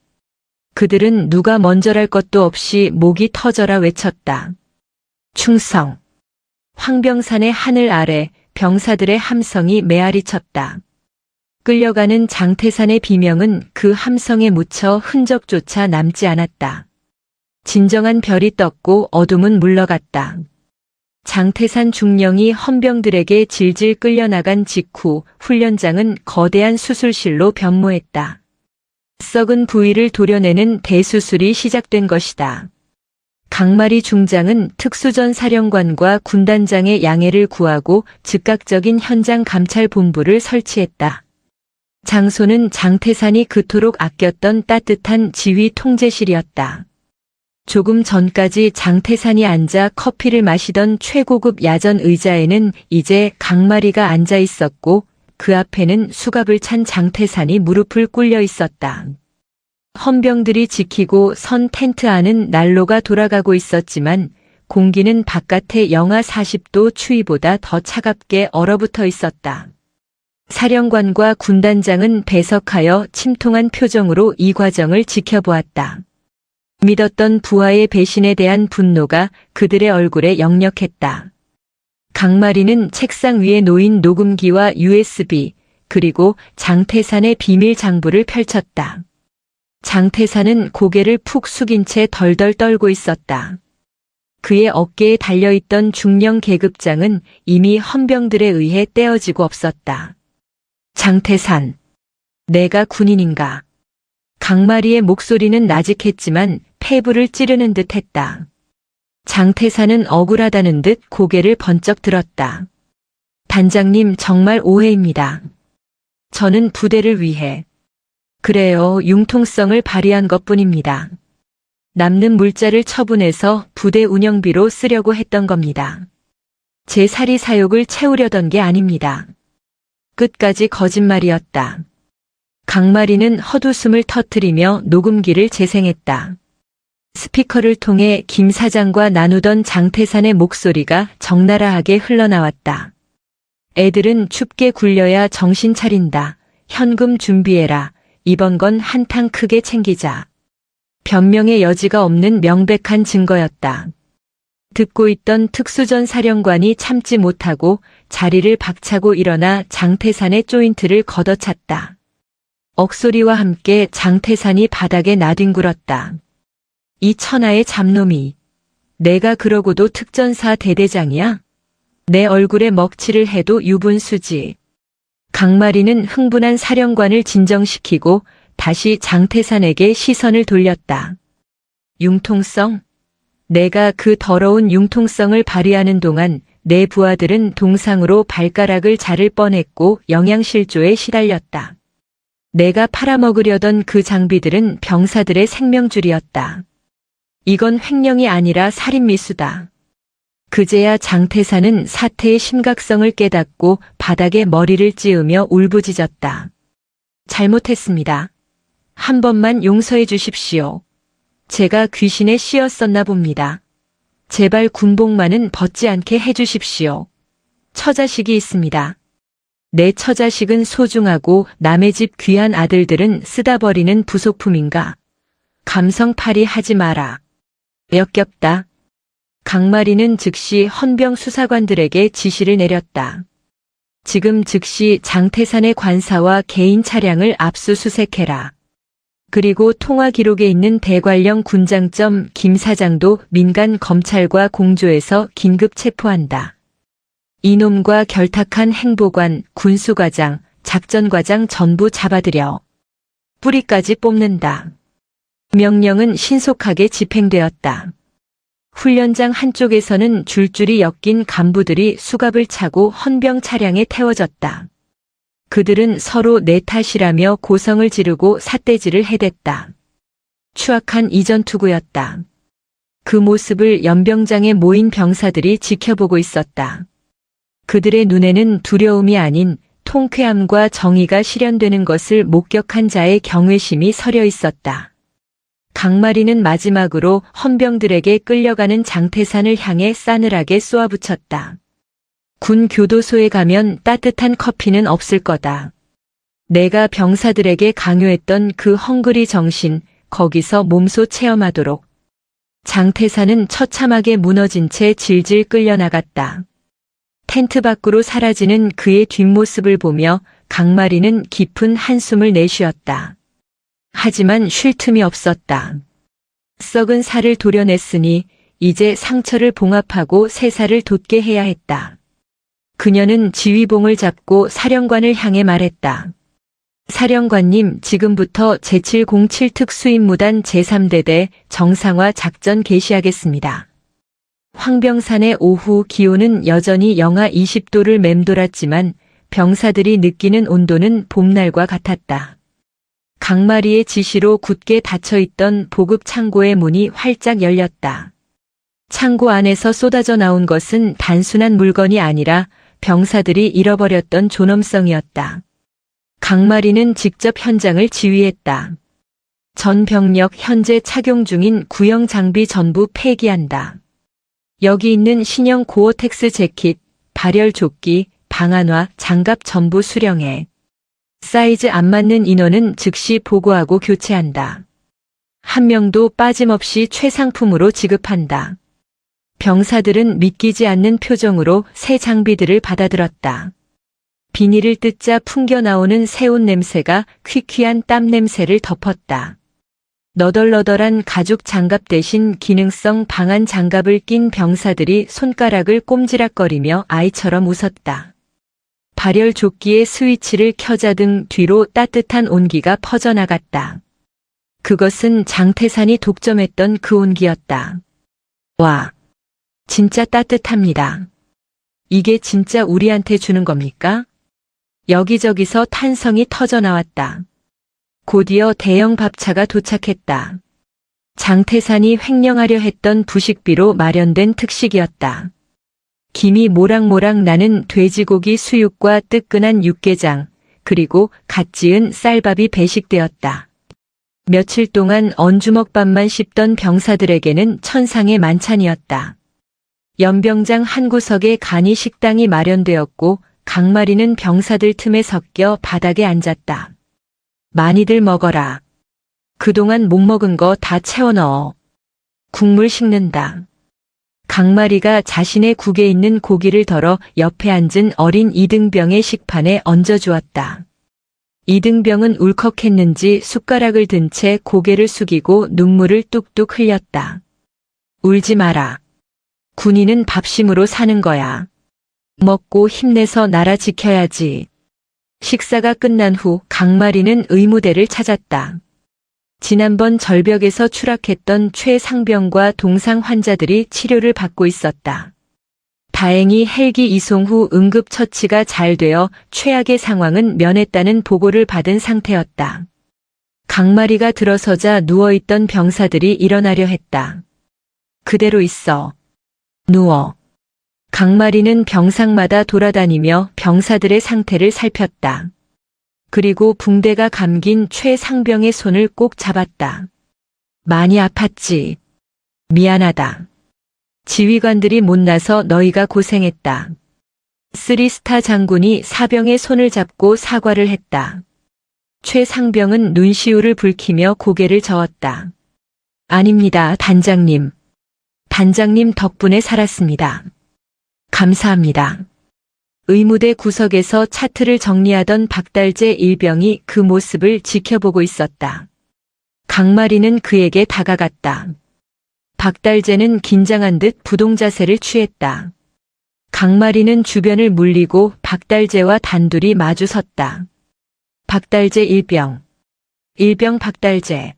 그들은 누가 먼저랄 것도 없이 목이 터져라 외쳤다. 충성. 황병산의 하늘 아래 병사들의 함성이 메아리 쳤다. 끌려가는 장태산의 비명은 그 함성에 묻혀 흔적조차 남지 않았다. 진정한 별이 떴고 어둠은 물러갔다. 장태산 중령이 헌병들에게 질질 끌려나간 직후 훈련장은 거대한 수술실로 변모했다. 썩은 부위를 도려내는 대수술이 시작된 것이다. 강마리 중장은 특수전 사령관과 군단장의 양해를 구하고 즉각적인 현장 감찰 본부를 설치했다. 장소는 장태산이 그토록 아꼈던 따뜻한 지휘 통제실이었다. 조금 전까지 장태산이 앉아 커피를 마시던 최고급 야전 의자에는 이제 강마리가 앉아 있었고 그 앞에는 수갑을 찬 장태산이 무릎을 꿇려 있었다. 헌병들이 지키고 선 텐트 안은 난로가 돌아가고 있었지만 공기는 바깥의 영하 40도 추위보다 더 차갑게 얼어붙어 있었다. 사령관과 군단장은 배석하여 침통한 표정으로 이 과정을 지켜보았다. 믿었던 부하의 배신에 대한 분노가 그들의 얼굴에 역력했다. 강마리는 책상 위에 놓인 녹음기와 USB, 그리고 장태산의 비밀 장부를 펼쳤다. 장태산은 고개를 푹 숙인 채 덜덜 떨고 있었다. 그의 어깨에 달려있던 중령 계급장은 이미 헌병들에 의해 떼어지고 없었다. 장태산, 내가 군인인가? 강마리의 목소리는 나직했지만 폐부를 찌르는 듯 했다. 장태산은 억울하다는 듯 고개를 번쩍 들었다. 단장님, 정말 오해입니다. 저는 부대를 위해. 그래요, 융통성을 발휘한 것뿐입니다. 남는 물자를 처분해서 부대 운영비로 쓰려고 했던 겁니다. 제 사리 사욕을 채우려던 게 아닙니다. 끝까지 거짓말이었다. 강마리는 헛웃음을 터뜨리며 녹음기를 재생했다. 스피커를 통해 김 사장과 나누던 장태산의 목소리가 적나라하게 흘러나왔다. 애들은 춥게 굴려야 정신 차린다. 현금 준비해라. 이번 건 한탕 크게 챙기자. 변명의 여지가 없는 명백한 증거였다. 듣고 있던 특수전 사령관이 참지 못하고 자리를 박차고 일어나 장태산의 조인트를 걷어찼다. 억소리와 함께 장태산이 바닥에 나뒹굴었다. 이 천하의 잡놈이. 내가 그러고도 특전사 대대장이야? 내 얼굴에 먹칠을 해도 유분수지. 강마리는 흥분한 사령관을 진정시키고 다시 장태산에게 시선을 돌렸다. 융통성? 내가 그 더러운 융통성을 발휘하는 동안 내 부하들은 동상으로 발가락을 자를 뻔했고 영양실조에 시달렸다. 내가 팔아먹으려던 그 장비들은 병사들의 생명줄이었다. 이건 횡령이 아니라 살인미수다. 그제야 장태산은 사태의 심각성을 깨닫고 바닥에 머리를 찌으며 울부짖었다. 잘못했습니다. 한 번만 용서해 주십시오. 제가 귀신에 씌었었나 봅니다. 제발 군복만은 벗지 않게 해주십시오. 처자식이 있습니다. 내 처자식은 소중하고 남의 집 귀한 아들들은 쓰다 버리는 부속품인가? 감성팔이 하지 마라. 역겹다. 강마리는 즉시 헌병 수사관들에게 지시를 내렸다. 지금 즉시 장태산의 관사와 개인 차량을 압수수색해라. 그리고 통화 기록에 있는 대관령 군장점 김 사장도 민간 검찰과 공조해서 긴급 체포한다. 이놈과 결탁한 행보관, 군수과장, 작전과장 전부 잡아들여 뿌리까지 뽑는다. 명령은 신속하게 집행되었다. 훈련장 한쪽에서는 줄줄이 엮인 간부들이 수갑을 차고 헌병 차량에 태워졌다. 그들은 서로 내 탓이라며 고성을 지르고 삿대질을 해댔다. 추악한 이전투구였다. 그 모습을 연병장에 모인 병사들이 지켜보고 있었다. 그들의 눈에는 두려움이 아닌 통쾌함과 정의가 실현되는 것을 목격한 자의 경외심이 서려 있었다. 강마리는 마지막으로 헌병들에게 끌려가는 장태산을 향해 싸늘하게 쏘아붙였다. 군 교도소에 가면 따뜻한 커피는 없을 거다. 내가 병사들에게 강요했던 그 헝그리 정신, 거기서 몸소 체험하도록. 장태산은 처참하게 무너진 채 질질 끌려나갔다. 텐트 밖으로 사라지는 그의 뒷모습을 보며 강마리는 깊은 한숨을 내쉬었다. 하지만 쉴 틈이 없었다. 썩은 살을 도려냈으니 이제 상처를 봉합하고 새 살을 돋게 해야 했다. 그녀는 지휘봉을 잡고 사령관을 향해 말했다. 사령관님, 지금부터 제707 특수임무단 제3대대 정상화 작전 개시하겠습니다. 황병산의 오후 기온은 여전히 영하 20도를 맴돌았지만 병사들이 느끼는 온도는 봄날과 같았다. 강마리의 지시로 굳게 닫혀있던 보급 창고의 문이 활짝 열렸다. 창고 안에서 쏟아져 나온 것은 단순한 물건이 아니라 병사들이 잃어버렸던 존엄성이었다. 강마리는 직접 현장을 지휘했다. 전 병력 현재 착용 중인 구형 장비 전부 폐기한다. 여기 있는 신형 고어텍스 재킷, 발열 조끼, 방한화, 장갑 전부 수령해. 사이즈 안 맞는 인원은 즉시 보고하고 교체한다. 한 명도 빠짐없이 최상품으로 지급한다. 병사들은 믿기지 않는 표정으로 새 장비들을 받아들었다. 비닐을 뜯자 풍겨나오는 새 옷 냄새가 퀴퀴한 땀 냄새를 덮었다. 너덜너덜한 가죽 장갑 대신 기능성 방한 장갑을 낀 병사들이 손가락을 꼼지락거리며 아이처럼 웃었다. 발열 조끼의 스위치를 켜자 등 뒤로 따뜻한 온기가 퍼져나갔다. 그것은 장태산이 독점했던 그 온기였다. 와, 진짜 따뜻합니다. 이게 진짜 우리한테 주는 겁니까? 여기저기서 탄성이 터져나왔다. 곧이어 대형 밥차가 도착했다. 장태산이 횡령하려 했던 부식비로 마련된 특식이었다. 김이 모락모락 나는 돼지고기 수육과 뜨끈한 육개장, 그리고 갓 지은 쌀밥이 배식되었다. 며칠 동안 언주먹밥만 씹던 병사들에게는 천상의 만찬이었다. 연병장 한 구석에 간이 식당이 마련되었고 강마리는 병사들 틈에 섞여 바닥에 앉았다. 많이들 먹어라. 그동안 못 먹은 거 다 채워 넣어. 국물 식는다. 강마리가 자신의 국에 있는 고기를 덜어 옆에 앉은 어린 이등병의 식판에 얹어주었다. 이등병은 울컥했는지 숟가락을 든 채 고개를 숙이고 눈물을 뚝뚝 흘렸다. 울지 마라. 군인은 밥심으로 사는 거야. 먹고 힘내서 나라 지켜야지. 식사가 끝난 후 강마리는 의무대를 찾았다. 지난번 절벽에서 추락했던 최상병과 동상 환자들이 치료를 받고 있었다. 다행히 헬기 이송 후 응급처치가 잘 되어 최악의 상황은 면했다는 보고를 받은 상태였다. 강마리가 들어서자 누워있던 병사들이 일어나려 했다. 그대로 있어. 누워. 강마리는 병상마다 돌아다니며 병사들의 상태를 살폈다. 그리고 붕대가 감긴 최상병의 손을 꼭 잡았다. 많이 아팠지. 미안하다. 지휘관들이 못나서 너희가 고생했다. 3스타 장군이 사병의 손을 잡고 사과를 했다. 최상병은 눈시울을 붉히며 고개를 저었다. 아닙니다, 단장님. 단장님 덕분에 살았습니다. 감사합니다. 의무대 구석에서 차트를 정리하던 박달재 일병이 그 모습을 지켜보고 있었다. 강마리는 그에게 다가갔다. 박달재는 긴장한 듯 부동자세를 취했다. 강마리는 주변을 물리고 박달재와 단둘이 마주 섰다. 박달재 일병. 일병 박달재.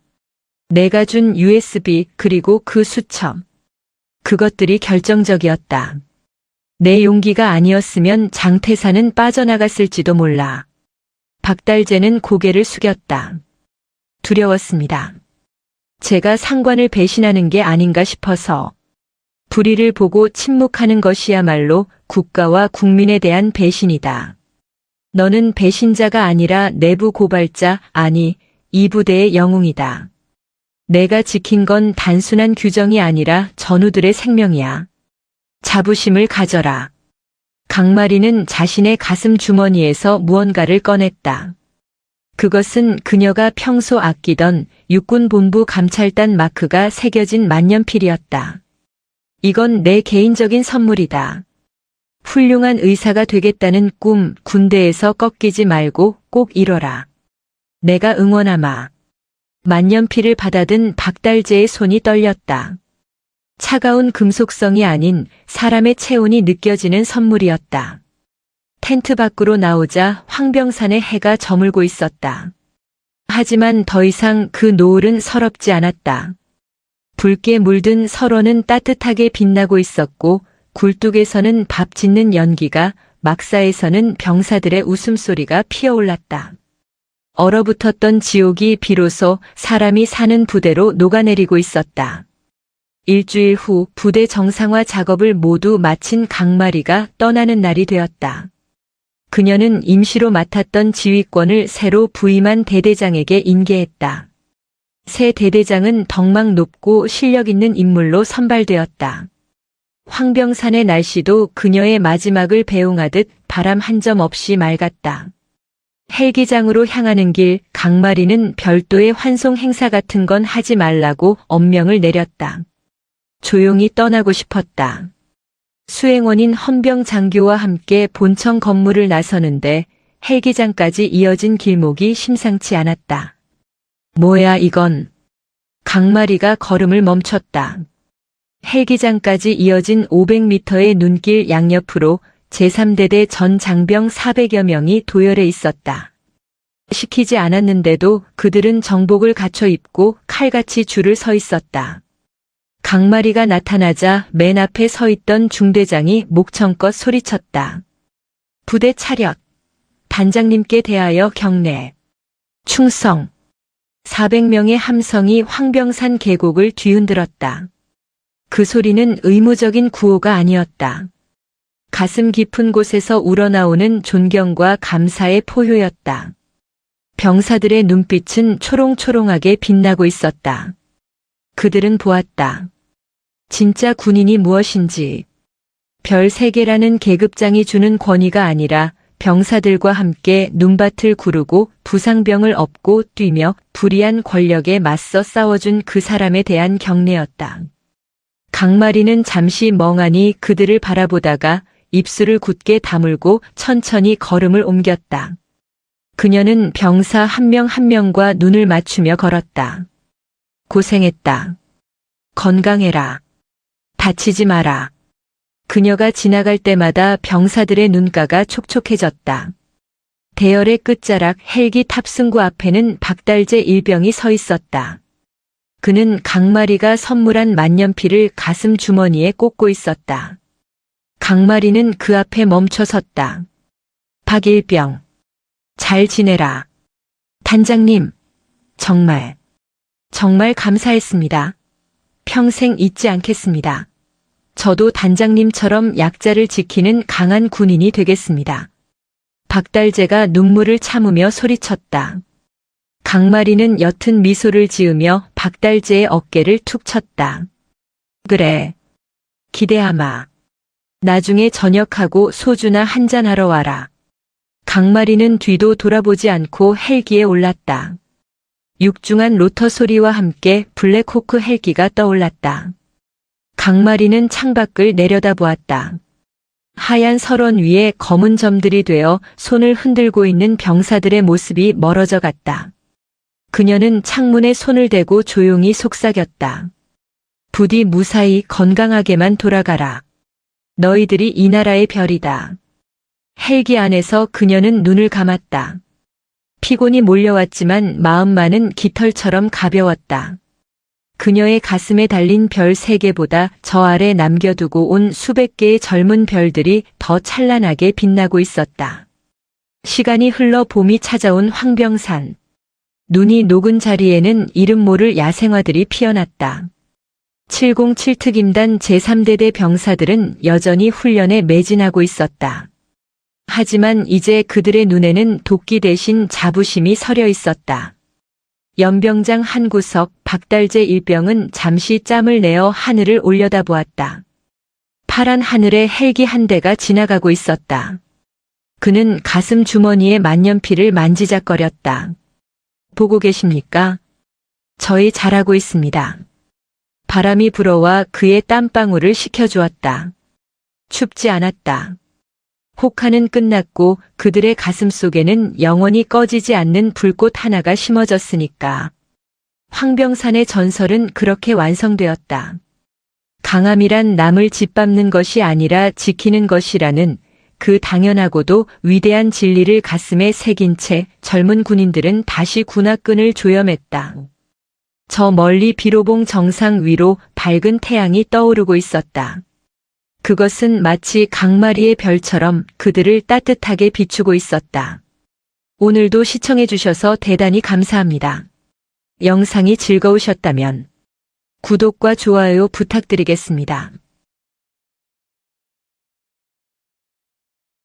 내가 준 USB 그리고 그 수첩. 그것들이 결정적이었다. 내 용기가 아니었으면 장태산은 빠져나갔을지도 몰라. 박달재는 고개를 숙였다. 두려웠습니다. 제가 상관을 배신하는 게 아닌가 싶어서. 불의를 보고 침묵하는 것이야말로 국가와 국민에 대한 배신이다. 너는 배신자가 아니라 내부 고발자, 아니, 이 부대의 영웅이다. 내가 지킨 건 단순한 규정이 아니라 전우들의 생명이야. 자부심을 가져라. 강마리는 자신의 가슴 주머니에서 무언가를 꺼냈다. 그것은 그녀가 평소 아끼던 육군본부 감찰단 마크가 새겨진 만년필이었다. 이건 내 개인적인 선물이다. 훌륭한 의사가 되겠다는 꿈 군대에서 꺾이지 말고 꼭 이뤄라. 내가 응원하마. 만년필을 받아든 박달재의 손이 떨렸다. 차가운 금속성이 아닌 사람의 체온이 느껴지는 선물이었다. 텐트 밖으로 나오자 황병산의 해가 저물고 있었다. 하지만 더 이상 그 노을은 서럽지 않았다. 붉게 물든 설원은 따뜻하게 빛나고 있었고 굴뚝에서는 밥 짓는 연기가, 막사에서는 병사들의 웃음소리가 피어올랐다. 얼어붙었던 지옥이 비로소 사람이 사는 부대로 녹아내리고 있었다. 일주일 후 부대 정상화 작업을 모두 마친 강마리가 떠나는 날이 되었다. 그녀는 임시로 맡았던 지휘권을 새로 부임한 대대장에게 인계했다. 새 대대장은 덕망 높고 실력 있는 인물로 선발되었다. 황병산의 날씨도 그녀의 마지막을 배웅하듯 바람 한 점 없이 맑았다. 헬기장으로 향하는 길, 강마리는 별도의 환송 행사 같은 건 하지 말라고 엄명을 내렸다. 조용히 떠나고 싶었다. 수행원인 헌병 장교와 함께 본청 건물을 나서는데 헬기장까지 이어진 길목이 심상치 않았다. 뭐야 이건. 강마리가 걸음을 멈췄다. 헬기장까지 이어진 500m의 눈길 양옆으로 제3대대 전 장병 400여 명이 도열해 있었다. 시키지 않았는데도 그들은 정복을 갖춰 입고 칼같이 줄을 서 있었다. 강마리가 나타나자 맨 앞에 서 있던 중대장이 목청껏 소리쳤다. 부대 차렷. 단장님께 대하여 경례. 충성. 400명의 함성이 황병산 계곡을 뒤흔들었다. 그 소리는 의무적인 구호가 아니었다. 가슴 깊은 곳에서 우러나오는 존경과 감사의 포효였다. 병사들의 눈빛은 초롱초롱하게 빛나고 있었다. 그들은 보았다. 진짜 군인이 무엇인지. 별 3개라는 계급장이 주는 권위가 아니라 병사들과 함께 눈밭을 구르고 부상병을 업고 뛰며 불의한 권력에 맞서 싸워준 그 사람에 대한 경례였다. 강마리는 잠시 멍하니 그들을 바라보다가 입술을 굳게 다물고 천천히 걸음을 옮겼다. 그녀는 병사 한 명 한 명과 눈을 맞추며 걸었다. 고생했다. 건강해라. 다치지 마라. 그녀가 지나갈 때마다 병사들의 눈가가 촉촉해졌다. 대열의 끝자락 헬기 탑승구 앞에는 박달재 일병이 서 있었다. 그는 강마리가 선물한 만년필을 가슴 주머니에 꽂고 있었다. 강마리는 그 앞에 멈춰 섰다. 박일병, 잘 지내라. 단장님, 정말 감사했습니다. 평생 잊지 않겠습니다. 저도 단장님처럼 약자를 지키는 강한 군인이 되겠습니다. 박달재가 눈물을 참으며 소리쳤다. 강마리는 옅은 미소를 지으며 박달재의 어깨를 툭 쳤다. 그래. 기대하마. 나중에 저녁하고 소주나 한잔하러 와라. 강마리는 뒤도 돌아보지 않고 헬기에 올랐다. 육중한 로터 소리와 함께 블랙호크 헬기가 떠올랐다. 강마리는 창밖을 내려다보았다. 하얀 설원 위에 검은 점들이 되어 손을 흔들고 있는 병사들의 모습이 멀어져 갔다. 그녀는 창문에 손을 대고 조용히 속삭였다. 부디 무사히 건강하게만 돌아가라. 너희들이 이 나라의 별이다. 헬기 안에서 그녀는 눈을 감았다. 피곤이 몰려왔지만 마음만은 깃털처럼 가벼웠다. 그녀의 가슴에 달린 별 3개보다 저 아래 남겨두고 온 수백 개의 젊은 별들이 더 찬란하게 빛나고 있었다. 시간이 흘러 봄이 찾아온 황병산. 눈이 녹은 자리에는 이름 모를 야생화들이 피어났다. 707특임단 제3대대 병사들은 여전히 훈련에 매진하고 있었다. 하지만 이제 그들의 눈에는 도끼 대신 자부심이 서려 있었다. 연병장 한 구석 박달재 일병은 잠시 짬을 내어 하늘을 올려다보았다. 파란 하늘에 헬기 한 대가 지나가고 있었다. 그는 가슴 주머니에 만년필을 만지작거렸다. 보고 계십니까? 저희 잘하고 있습니다. 바람이 불어와 그의 땀방울을 식혀주었다. 춥지 않았다. 혹한은 끝났고 그들의 가슴 속에는 영원히 꺼지지 않는 불꽃 하나가 심어졌으니까. 황병산의 전설은 그렇게 완성되었다. 강함이란 남을 짓밟는 것이 아니라 지키는 것이라는 그 당연하고도 위대한 진리를 가슴에 새긴 채 젊은 군인들은 다시 군화끈을 조여맸다. 저 멀리 비로봉 정상 위로 밝은 태양이 떠오르고 있었다. 그것은 마치 강마리의 별처럼 그들을 따뜻하게 비추고 있었다. 오늘도 시청해 주셔서 대단히 감사합니다. 영상이 즐거우셨다면 구독과 좋아요 부탁드리겠습니다.